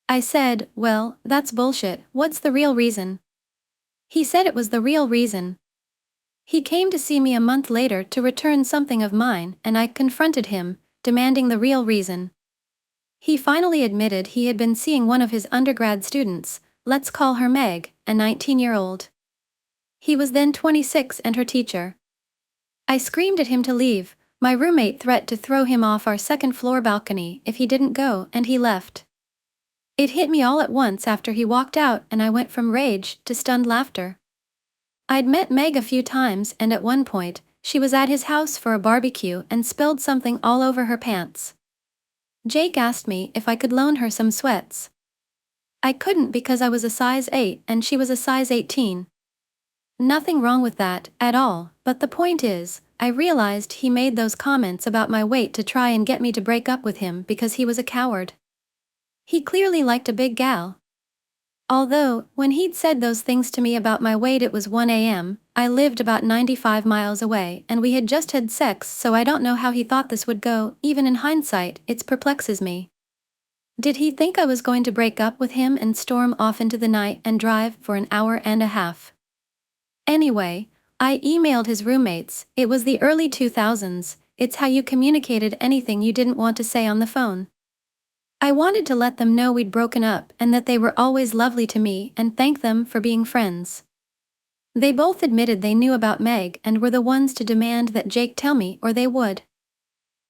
I said, well, that's bullshit, what's the real reason? He said it was the real reason. He came to see me a month later to return something of mine, and I confronted him, demanding the real reason. He finally admitted he had been seeing one of his undergrad students, let's call her Meg, a 19-year-old. He was then 26 and her teacher. I screamed at him to leave, my roommate threatened to throw him off our second-floor balcony if he didn't go, and he left. It hit me all at once after he walked out, and I went from rage to stunned laughter. I'd met Meg a few times, and at one point, she was at his house for a barbecue and spilled something all over her pants. Jake asked me if I could loan her some sweats. I couldn't because I was a size 8 and she was a size 18. Nothing wrong with that, at all, but the point is, I realized he made those comments about my weight to try and get me to break up with him because he was a coward. He clearly liked a big gal. Although, when he'd said those things to me about my weight, it was 1 a.m., I lived about 95 miles away and we had just had sex, so I don't know how he thought this would go. Even in hindsight, it perplexes me. Did he think I was going to break up with him and storm off into the night and drive for an hour and a half? Anyway, I emailed his roommates, it was the early 2000s, it's how you communicated anything you didn't want to say on the phone. I wanted to let them know we'd broken up and that they were always lovely to me and thank them for being friends. They both admitted they knew about Meg and were the ones to demand that Jake tell me or they would.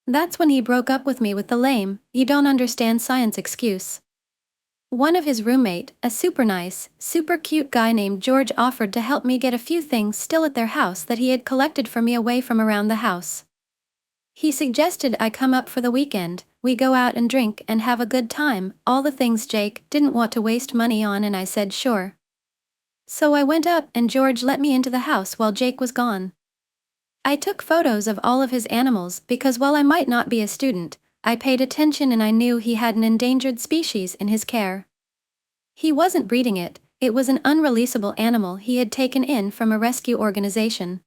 That's when he broke up with me with the lame, you don't understand science excuse. One of his roommate, a super nice, super cute guy named George, offered to help me get a few things still at their house that he had collected for me away from around the house. He suggested I come up for the weekend, we go out and drink and have a good time, all the things Jake didn't want to waste money on, and I said sure. So I went up and George let me into the house while Jake was gone. I took photos of all of his animals because while I might not be a student, I paid attention and I knew he had an endangered species in his care. He wasn't breeding it, it was an unreleasable animal he had taken in from a rescue organization.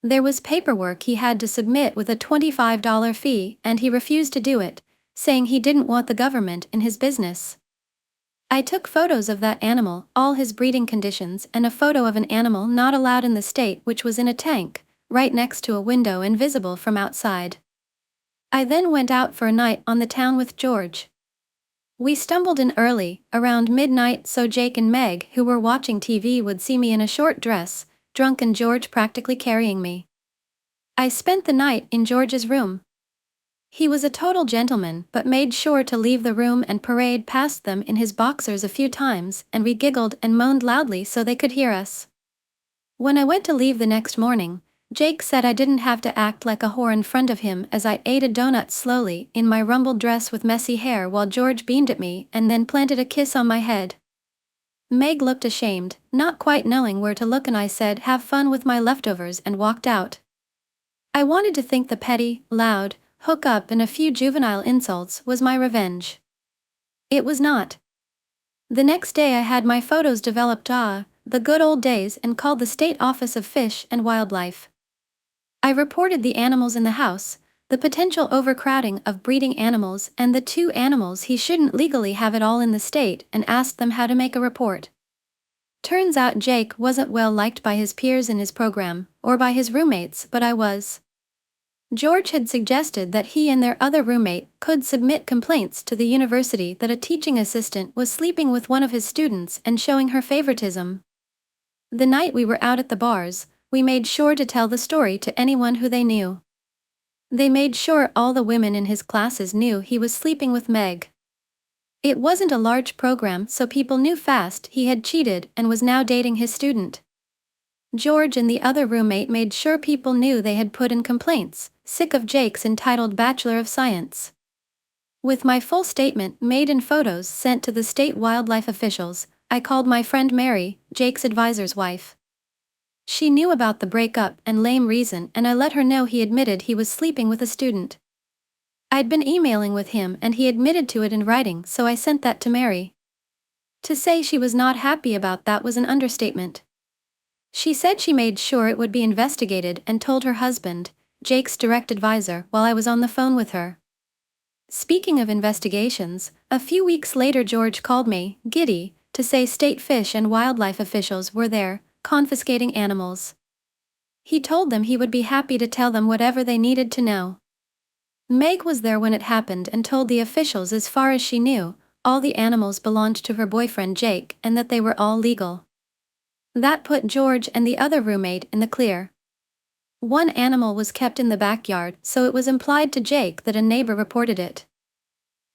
There was paperwork he had to submit with a $25 fee, and he refused to do it, saying he didn't want the government in his business. I took photos of that animal, all his breeding conditions, and a photo of an animal not allowed in the state which was in a tank, right next to a window and visible from outside. I then went out for a night on the town with George. We stumbled in early, around midnight, so Jake and Meg, who were watching TV, would see me in a short dress, drunk, and George practically carrying me. I spent the night in George's room. He was a total gentleman but made sure to leave the room and parade past them in his boxers a few times, and we giggled and moaned loudly so they could hear us. When I went to leave the next morning, Jake said I didn't have to act like a whore in front of him as I ate a donut slowly in my rumpled dress with messy hair while George beamed at me and then planted a kiss on my head. Meg looked ashamed, not quite knowing where to look, and I said have fun with my leftovers and walked out. I wanted to think the petty, loud, hook up and a few juvenile insults was my revenge. It was not. The next day I had my photos developed, the good old days, and called the State Office of Fish and Wildlife. I reported the animals in the house, the potential overcrowding of breeding animals, and the two animals he shouldn't legally have it all in the state, and asked them how to make a report. Turns out Jake wasn't well liked by his peers in his program, or by his roommates, but I was. George had suggested that he and their other roommate could submit complaints to the university that a teaching assistant was sleeping with one of his students and showing her favoritism. The night we were out at the bars, we made sure to tell the story to anyone who they knew. They made sure all the women in his classes knew he was sleeping with Meg. It wasn't a large program, so people knew fast he had cheated and was now dating his student. George and the other roommate made sure people knew they had put in complaints, sick of Jake's entitled Bachelor of Science. With my full statement made and photos sent to the state wildlife officials, I called my friend Mary, Jake's advisor's wife. She knew about the breakup and lame reason, and I let her know he admitted he was sleeping with a student. I'd been emailing with him and he admitted to it in writing, so I sent that to Mary. To say she was not happy about that was an understatement. She said she made sure it would be investigated and told her husband, Jake's direct advisor, while I was on the phone with her. Speaking of investigations, a few weeks later George called me, giddy, to say state fish and wildlife officials were there, confiscating animals. He told them he would be happy to tell them whatever they needed to know. Meg was there when it happened and told the officials as far as she knew, all the animals belonged to her boyfriend Jake and that they were all legal. That put George and the other roommate in the clear. One animal was kept in the backyard, so it was implied to Jake that a neighbor reported it.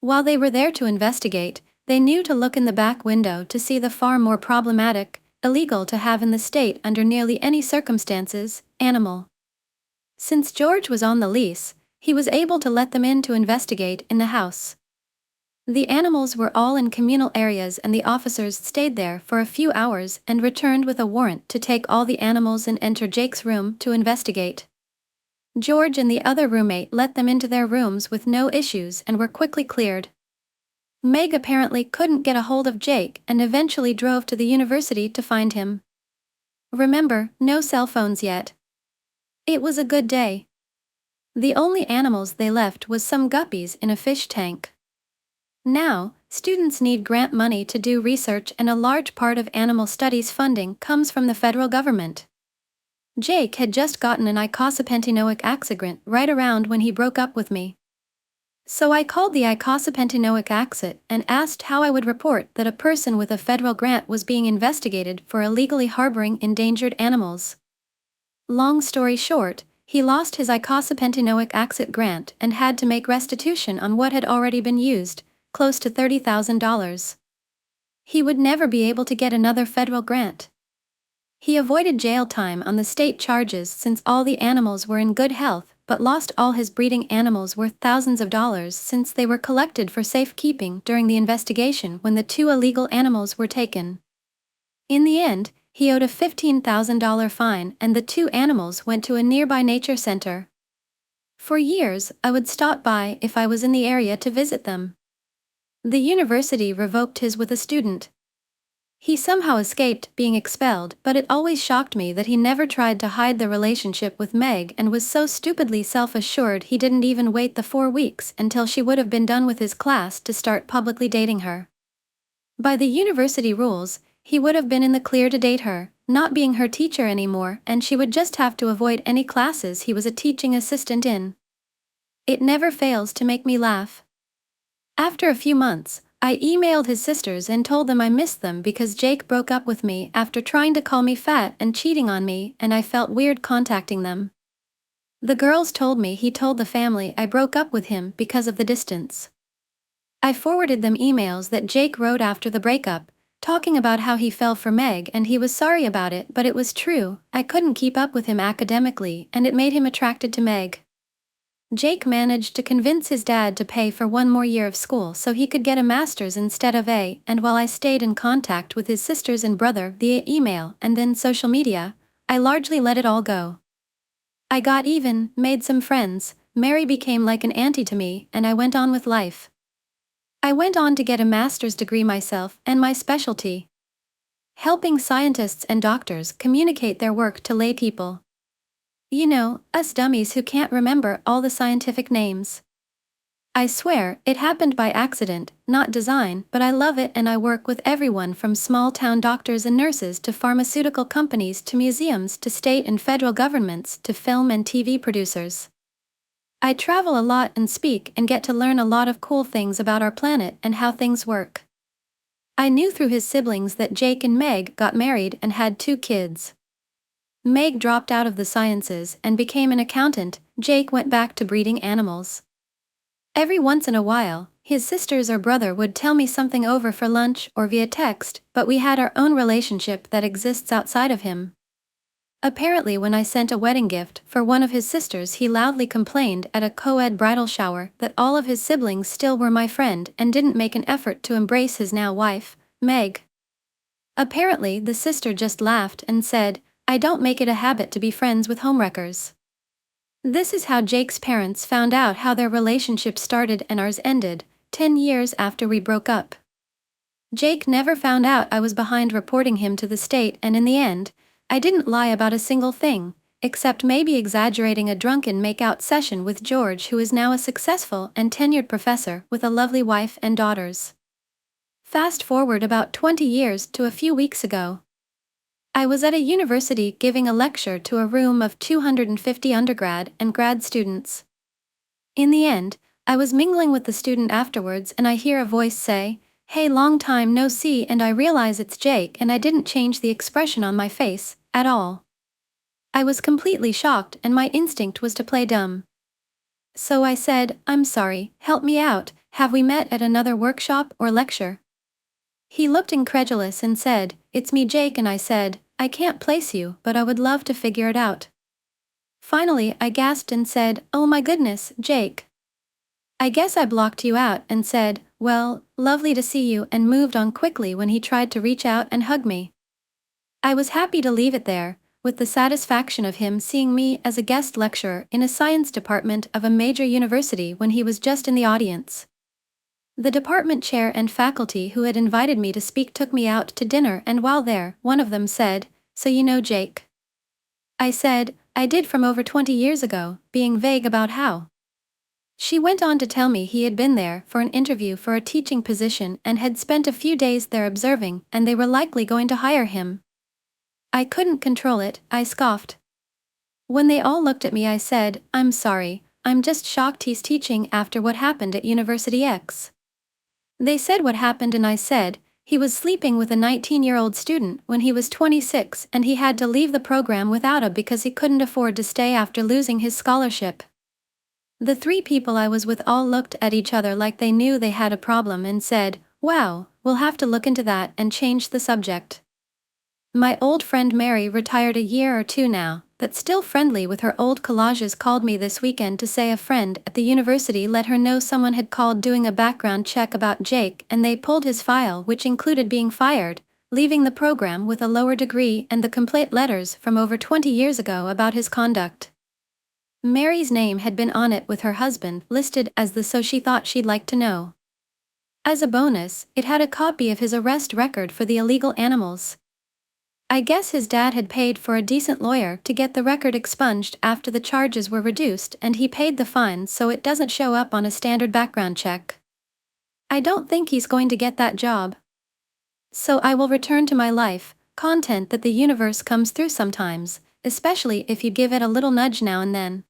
While they were there to investigate, they knew to look in the back window to see the far more problematic, illegal to have in the state under nearly any circumstances, animal. Since George was on the lease, he was able to let them in to investigate in the house. The animals were all in communal areas and the officers stayed there for a few hours and returned with a warrant to take all the animals and enter Jake's room to investigate. George and the other roommate let them into their rooms with no issues and were quickly cleared. Meg apparently couldn't get a hold of Jake and eventually drove to the university to find him. Remember, no cell phones yet. It was a good day. The only animals they left was some guppies in a fish tank. Now, students need grant money to do research and a large part of animal studies funding comes from the federal government. Jake had just gotten an icosapentaenoic acid grant right around when he broke up with me. So I called the icosapentaenoic acid and asked how I would report that a person with a federal grant was being investigated for illegally harboring endangered animals. Long story short, he lost his icosapentaenoic acid grant and had to make restitution on what had already been used, close to $30,000. He would never be able to get another federal grant. He avoided jail time on the state charges since all the animals were in good health, but lost all his breeding animals worth thousands of dollars since they were collected for safekeeping during the investigation when the two illegal animals were taken. In the end, he owed a $15,000 fine and the two animals went to a nearby nature center. For years, I would stop by if I was in the area to visit them. The university revoked his with a student. He somehow escaped being expelled, but it always shocked me that he never tried to hide the relationship with Meg and was so stupidly self-assured he didn't even wait the 4 weeks until she would have been done with his class to start publicly dating her. By the university rules, he would have been in the clear to date her, not being her teacher anymore, and she would just have to avoid any classes he was a teaching assistant in. It never fails to make me laugh. After a few months, I emailed his sisters and told them I missed them because Jake broke up with me after trying to call me fat and cheating on me, and I felt weird contacting them. The girls told me he told the family I broke up with him because of the distance. I forwarded them emails that Jake wrote after the breakup, talking about how he fell for Meg and he was sorry about it, but it was true. I couldn't keep up with him academically and it made him attracted to Meg. Jake managed to convince his dad to pay for 1 more year of school so he could get a master's instead of a, and while I stayed in contact with his sisters and brother via email and then social media, I largely let it all go. I got even, made some friends, Mary became like an auntie to me, and I went on with life. I went on to get a master's degree myself, and my specialty: helping scientists and doctors communicate their work to lay people. You know, us dummies who can't remember all the scientific names. I swear, it happened by accident, not design, but I love it and I work with everyone from small-town doctors and nurses to pharmaceutical companies to museums to state and federal governments to film and TV producers. I travel a lot and speak and get to learn a lot of cool things about our planet and how things work. I knew through his siblings that Jake and Meg got married and had 2 kids. Meg dropped out of the sciences and became an accountant. Jake went back to breeding animals. Every once in a while, his sisters or brother would tell me something over for lunch or via text, but we had our own relationship that exists outside of him. Apparently, when I sent a wedding gift for one of his sisters, he loudly complained at a co-ed bridal shower that all of his siblings still were my friend and didn't make an effort to embrace his now wife, Meg. Apparently, the sister just laughed and said, "I don't make it a habit to be friends with homewreckers." This is how Jake's parents found out how their relationship started and ours ended, 10 years after we broke up. Jake never found out I was behind reporting him to the state, and in the end, I didn't lie about a single thing, except maybe exaggerating a drunken make-out session with George, who is now a successful and tenured professor with a lovely wife and daughters. Fast forward about 20 years to a few weeks ago. I was at a university giving a lecture to a room of 250 undergrad and grad students. In the end, I was mingling with the student afterwards and I hear a voice say, "Hey, long time no see," and I realize it's Jake, and I didn't change the expression on my face at all. I was completely shocked and my instinct was to play dumb. So I said, "I'm sorry, help me out, have we met at another workshop or lecture?" He looked incredulous and said, "It's me, Jake," and I said, "I can't place you, but I would love to figure it out." Finally, I gasped and said, "Oh my goodness, Jake. I guess I blocked you out," and said, "Well, lovely to see you," and moved on quickly when he tried to reach out and hug me. I was happy to leave it there, with the satisfaction of him seeing me as a guest lecturer in a science department of a major university when he was just in the audience. The department chair and faculty who had invited me to speak took me out to dinner, and while there, one of them said, "So you know Jake?" I said, "I did, from over 20 years ago," being vague about how. She went on to tell me he had been there for an interview for a teaching position and had spent a few days there observing, and they were likely going to hire him. I couldn't control it, I scoffed. When they all looked at me, I said, "I'm sorry, I'm just shocked he's teaching after what happened at University X." They said what happened and I said, he was sleeping with a 19-year-old student when he was 26 and he had to leave the program without a because he couldn't afford to stay after losing his scholarship. The 3 people I was with all looked at each other like they knew they had a problem and said, "Wow, we'll have to look into that," and changed the subject. My old friend Mary, retired a year or 2 now, but still friendly with her old collages, called me this weekend to say a friend at the university let her know someone had called doing a background check about Jake and they pulled his file, which included being fired, leaving the program with a lower degree, and the complaint letters from over 20 years ago about his conduct. Mary's name had been on it with her husband listed as the so she thought she'd like to know. As a bonus, it had a copy of his arrest record for the illegal animals. I guess his dad had paid for a decent lawyer to get the record expunged after the charges were reduced, and he paid the fine so it doesn't show up on a standard background check. I don't think he's going to get that job. So I will return to my life, content that the universe comes through sometimes, especially if you give it a little nudge now and then.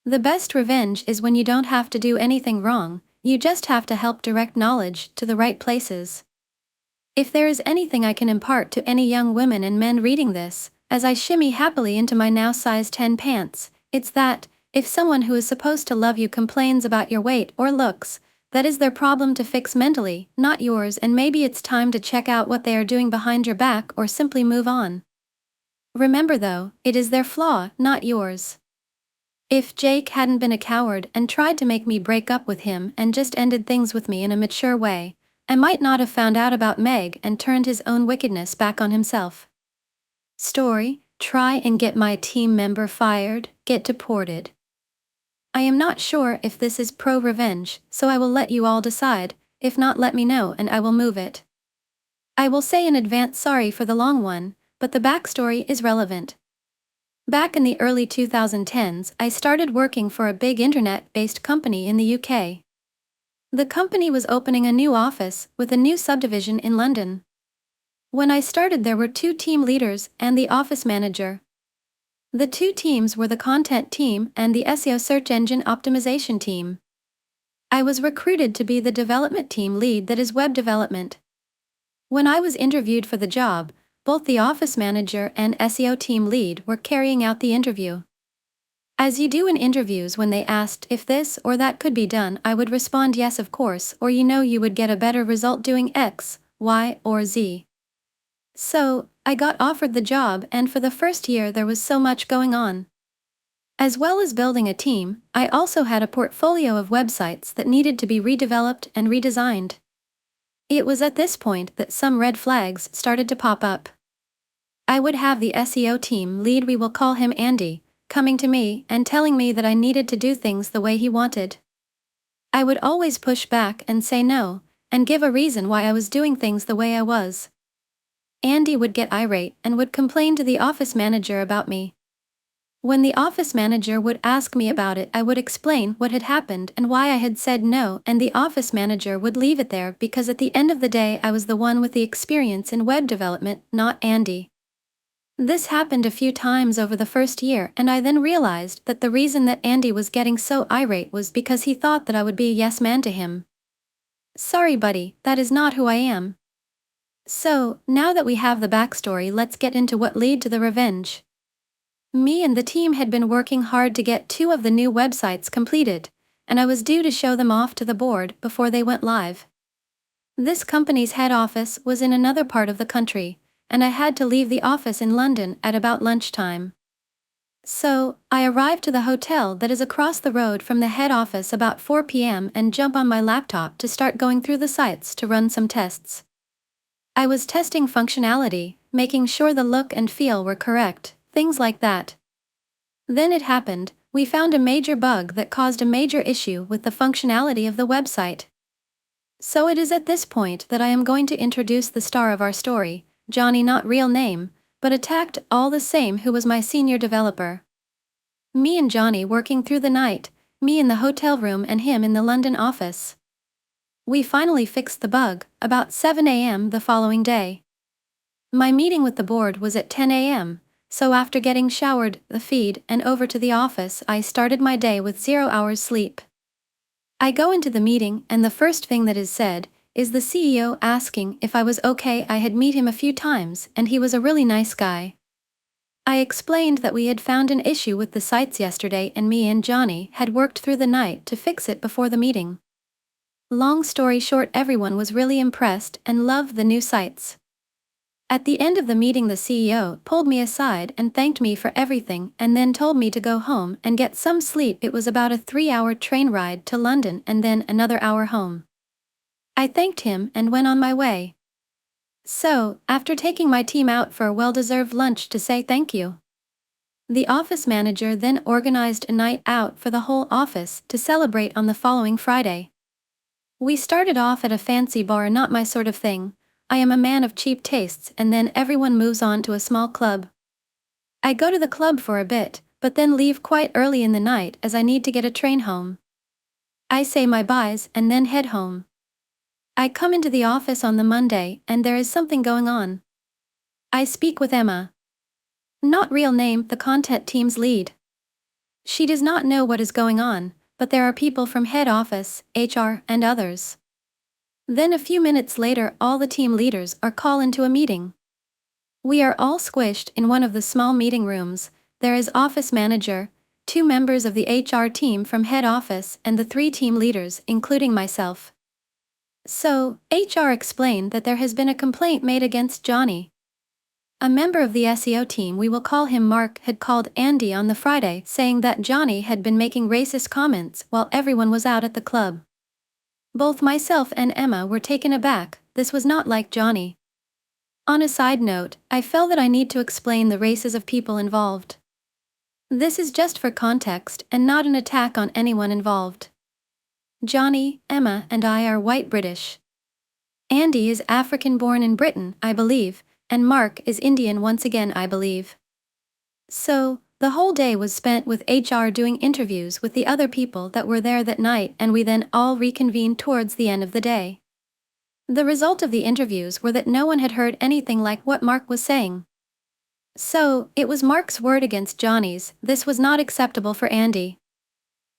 The best revenge is when you don't have to do anything wrong, you just have to help direct knowledge to the right places. If there is anything I can impart to any young women and men reading this, as I shimmy happily into my now size 10 pants, it's that, if someone who is supposed to love you complains about your weight or looks, that is their problem to fix mentally, not yours, and maybe it's time to check out what they are doing behind your back or simply move on. Remember though, it is their flaw, not yours. If Jake hadn't been a coward and tried to make me break up with him and just ended things with me in a mature way, I might not have found out about Meg and turned his own wickedness back on himself. Story: try and get my team member fired, get deported. I am not sure if this is pro-revenge, so I will let you all decide. If not, let me know and I will move it. I will say in advance sorry for the long one, but the backstory is relevant. Back in the early 2010s, I started working for a big internet-based company in the UK. The company was opening a new office with a new subdivision in London. When I started, there were two team leaders and the office manager. The two teams were the content team and the SEO search engine optimization team. I was recruited to be the development team lead, that is web development. When I was interviewed for the job, both the office manager and SEO team lead were carrying out the interview. As you do in interviews, when they asked if this or that could be done, I would respond yes, of course, or you would get a better result doing X, Y, or Z. So, I got offered the job, and for the first year there was so much going on. As well as building a team, I also had a portfolio of websites that needed to be redeveloped and redesigned. It was at this point that some red flags started to pop up. I would have the SEO team lead, we will call him Andy, coming to me and telling me that I needed to do things the way he wanted. I would always push back and say no, and give a reason why I was doing things the way I was. Andy would get irate and would complain to the office manager about me. When the office manager would ask me about it, I would explain what had happened and why I had said no, and the office manager would leave it there because at the end of the day I was the one with the experience in web development, not Andy. This happened a few times over the first year, and I then realized that the reason that Andy was getting so irate was because he thought that I would be a yes man to him. Sorry buddy, that is not who I am. So, now that we have the backstory, let's get into what led to the revenge. Me and the team had been working hard to get two of the new websites completed, and I was due to show them off to the board before they went live. This company's head office was in another part of the country, and I had to leave the office in London at about lunchtime. So, I arrived to the hotel that is across the road from the head office about 4 p.m. and jump on my laptop to start going through the sites to run some tests. I was testing functionality, making sure the look and feel were correct, things like that. Then it happened, we found a major bug that caused a major issue with the functionality of the website. So it is at this point that I am going to introduce the star of our story, Johnny, not real name, but attacked all the same, who was my senior developer. Me and Johnny working through the night, me in the hotel room and him in the London office. We finally fixed the bug, about 7 a.m. the following day. My meeting with the board was at 10 a.m., so after getting showered, the feed, and over to the office, I started my day with 0 hours sleep. I go into the meeting, and the first thing that is said is the CEO asking if I was okay. I had met him a few times, and he was a really nice guy. I explained that we had found an issue with the sites yesterday, and me and Johnny had worked through the night to fix it before the meeting. Long story short, everyone was really impressed and loved the new sites. At the end of the meeting, the CEO pulled me aside and thanked me for everything, and then told me to go home and get some sleep. It was about a 3-hour train ride to London and then another hour home. I thanked him and went on my way. So, after taking my team out for a well-deserved lunch to say thank you, the office manager then organized a night out for the whole office to celebrate on the following Friday. We started off at a fancy bar, not my sort of thing. I am a man of cheap tastes, and then everyone moves on to a small club. I go to the club for a bit, but then leave quite early in the night as I need to get a train home. I say my byes and then head home. I come into the office on the Monday, and there is something going on. I speak with Emma. Not real name, the content team's lead. She does not know what is going on, but there are people from head office, HR, and others. Then a few minutes later, all the team leaders are called into a meeting. We are all squished in one of the small meeting rooms. There is office manager, 2 members of the HR team from head office, and the 3 team leaders, including myself. So, HR explained that there has been a complaint made against Johnny. A member of the SEO team, we will call him Mark, had called Andy on the Friday saying that Johnny had been making racist comments while everyone was out at the club. Both myself and Emma were taken aback. This was not like Johnny. On a side note, I felt that I need to explain the races of people involved. This is just for context and not an attack on anyone involved. Johnny, Emma, and I are white British. Andy is African, born in Britain, I believe, and Mark is Indian once again, I believe. So, The whole day was spent with HR doing interviews with the other people that were there that night, and we then all reconvened towards the end of the day. The result of the interviews were that no one had heard anything like what Mark was saying. So, it was Mark's word against Johnny's. This was not acceptable for Andy.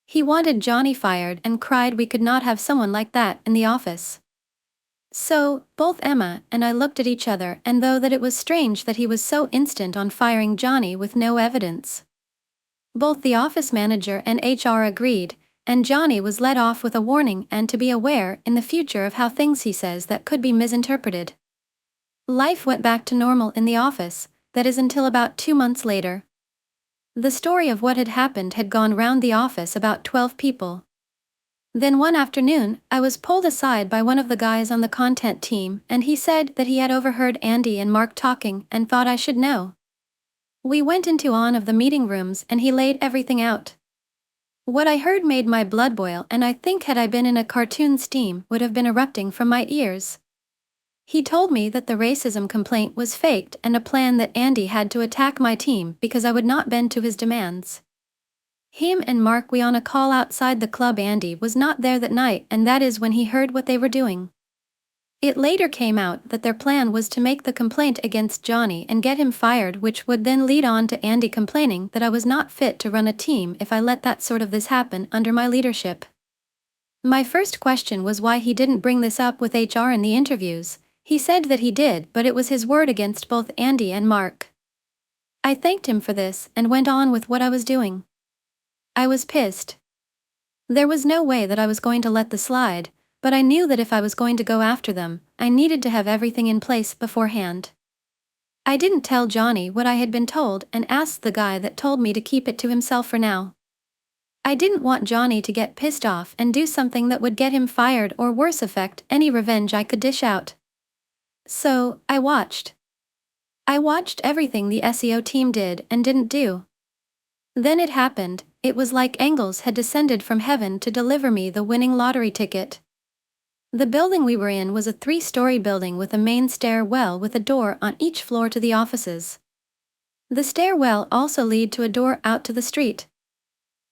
He wanted Johnny fired and cried we could not have someone like that in the office. So, both Emma and I looked at each other, and though that it was strange that he was so instant on firing Johnny with no evidence. Both the office manager and HR agreed, and Johnny was let off with a warning and to be aware in the future of how things he says that could be misinterpreted. Life went back to normal in the office, that is until about 2 months later. The story of what had happened had gone round the office about 12 people. Then one afternoon, I was pulled aside by one of the guys on the content team, and he said that he had overheard Andy and Mark talking and thought I should know. We went into one of the meeting rooms and he laid everything out. What I heard made my blood boil, and I think had I been in a cartoon steam would have been erupting from my ears. He told me that the racism complaint was faked and a plan that Andy had to attack my team because I would not bend to his demands. Him and Mark were on a call outside the club. Andy was not there that night, and that is when he heard what they were doing. It later came out that their plan was to make the complaint against Johnny and get him fired, which would then lead on to Andy complaining that I was not fit to run a team if I let that sort of this happen under my leadership. My first question was why he didn't bring this up with HR in the interviews. He said that he did, but it was his word against both Andy and Mark. I thanked him for this and went on with what I was doing. I was pissed. There was no way that I was going to let this slide, but I knew that if I was going to go after them, I needed to have everything in place beforehand. I didn't tell Johnny what I had been told and asked the guy that told me to keep it to himself for now. I didn't want Johnny to get pissed off and do something that would get him fired or worse, affect any revenge I could dish out. So, I watched. I watched everything the SEO team did and didn't do. Then it happened. It was like angels had descended from heaven to deliver me the winning lottery ticket. The building we were in was a 3-story building with a main stairwell with a door on each floor to the offices. The stairwell also led to a door out to the street.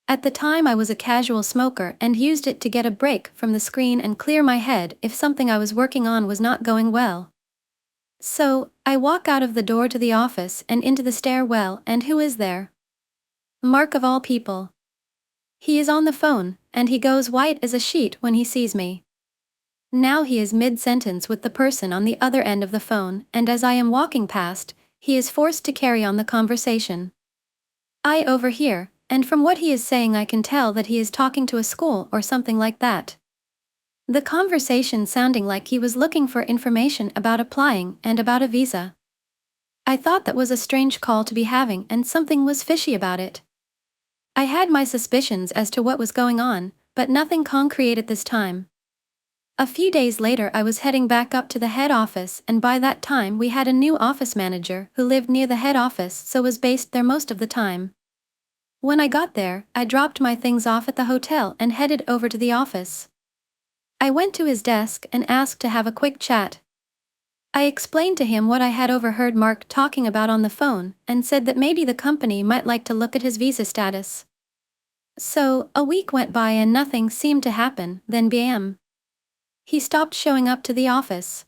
At the time I was a casual smoker and used it to get a break from the screen and clear my head if something I was working on was not going well. So, I walk out of the door to the office and into the stairwell, and who is there? Mark of all people. He is on the phone, and he goes white as a sheet when he sees me. Now he is mid-sentence with the person on the other end of the phone, and as I am walking past, he is forced to carry on the conversation. I overhear, and from what he is saying I can tell that he is talking to a school or something like that. The conversation sounding like he was looking for information about applying and about a visa. I thought that was a strange call to be having, and something was fishy about it. I had my suspicions as to what was going on, but nothing concrete at this time. A few days later I was heading back up to the head office, and by that time we had a new office manager who lived near the head office, so was based there most of the time. When I got there, I dropped my things off at the hotel and headed over to the office. I went to his desk and asked to have a quick chat. I explained to him what I had overheard Mark talking about on the phone, and said that maybe the company might like to look at his visa status. So, a week went by and nothing seemed to happen. Then bam! He stopped showing up to the office.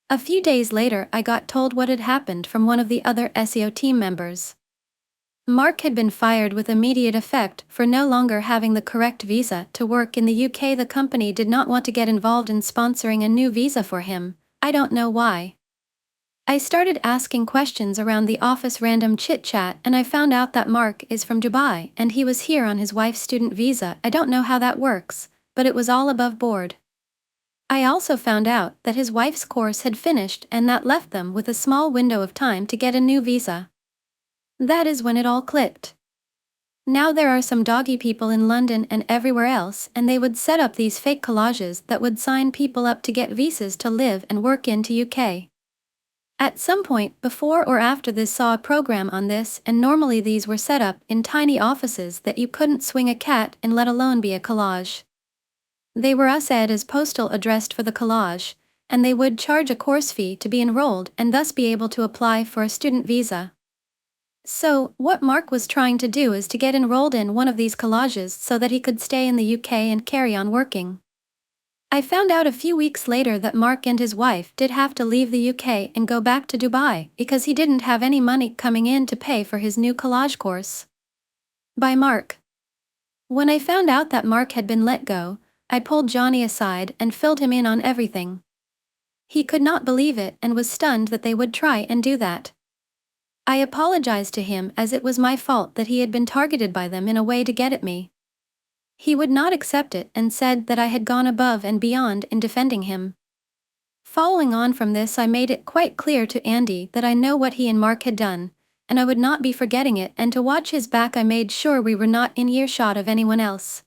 A few days later I got told what had happened from one of the other SEO team members. Mark had been fired with immediate effect for no longer having the correct visa to work in the UK. The company did not want to get involved in sponsoring a new visa for him. I don't know why. I started asking questions around the office, random chit-chat, and I found out that Mark is from Dubai and he was here on his wife's student visa. I don't know how that works, but it was all above board. I also found out that his wife's course had finished and that left them with a small window of time to get a new visa. That is when it all clicked. Now there are some doggy people in London and everywhere else, and they would set up these fake collages that would sign people up to get visas to live and work into UK. At some point before or after this saw a program on this, and normally these were set up in tiny offices that you couldn't swing a cat in, let alone be a collage. They were us ed as postal addressed for the collage, and they would charge a course fee to be enrolled and thus be able to apply for a student visa. So, what Mark was trying to do is to get enrolled in one of these colleges so that he could stay in the UK and carry on working. I found out a few weeks later that Mark and his wife did have to leave the UK and go back to Dubai because he didn't have any money coming in to pay for his new collage course. By Mark. When I found out that Mark had been let go, I pulled Johnny aside and filled him in on everything. He could not believe it and was stunned that they would try and do that. I apologized to him as it was my fault that he had been targeted by them in a way to get at me. He would not accept it and said that I had gone above and beyond in defending him. Following on from this, I made it quite clear to Andy that I know what he and Mark had done, and I would not be forgetting it, and to watch his back I made sure we were not in earshot of anyone else.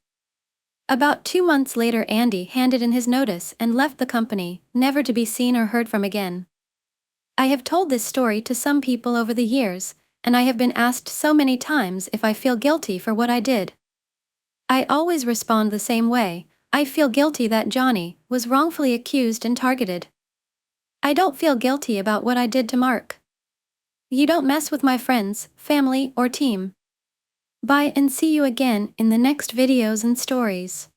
About 2 months later, Andy handed in his notice and left the company, never to be seen or heard from again. I have told this story to some people over the years, and I have been asked so many times if I feel guilty for what I did. I always respond the same way: I feel guilty that Johnny was wrongfully accused and targeted. I don't feel guilty about what I did to Mark. You don't mess with my friends, family, or team. Bye and see you again in the next videos and stories.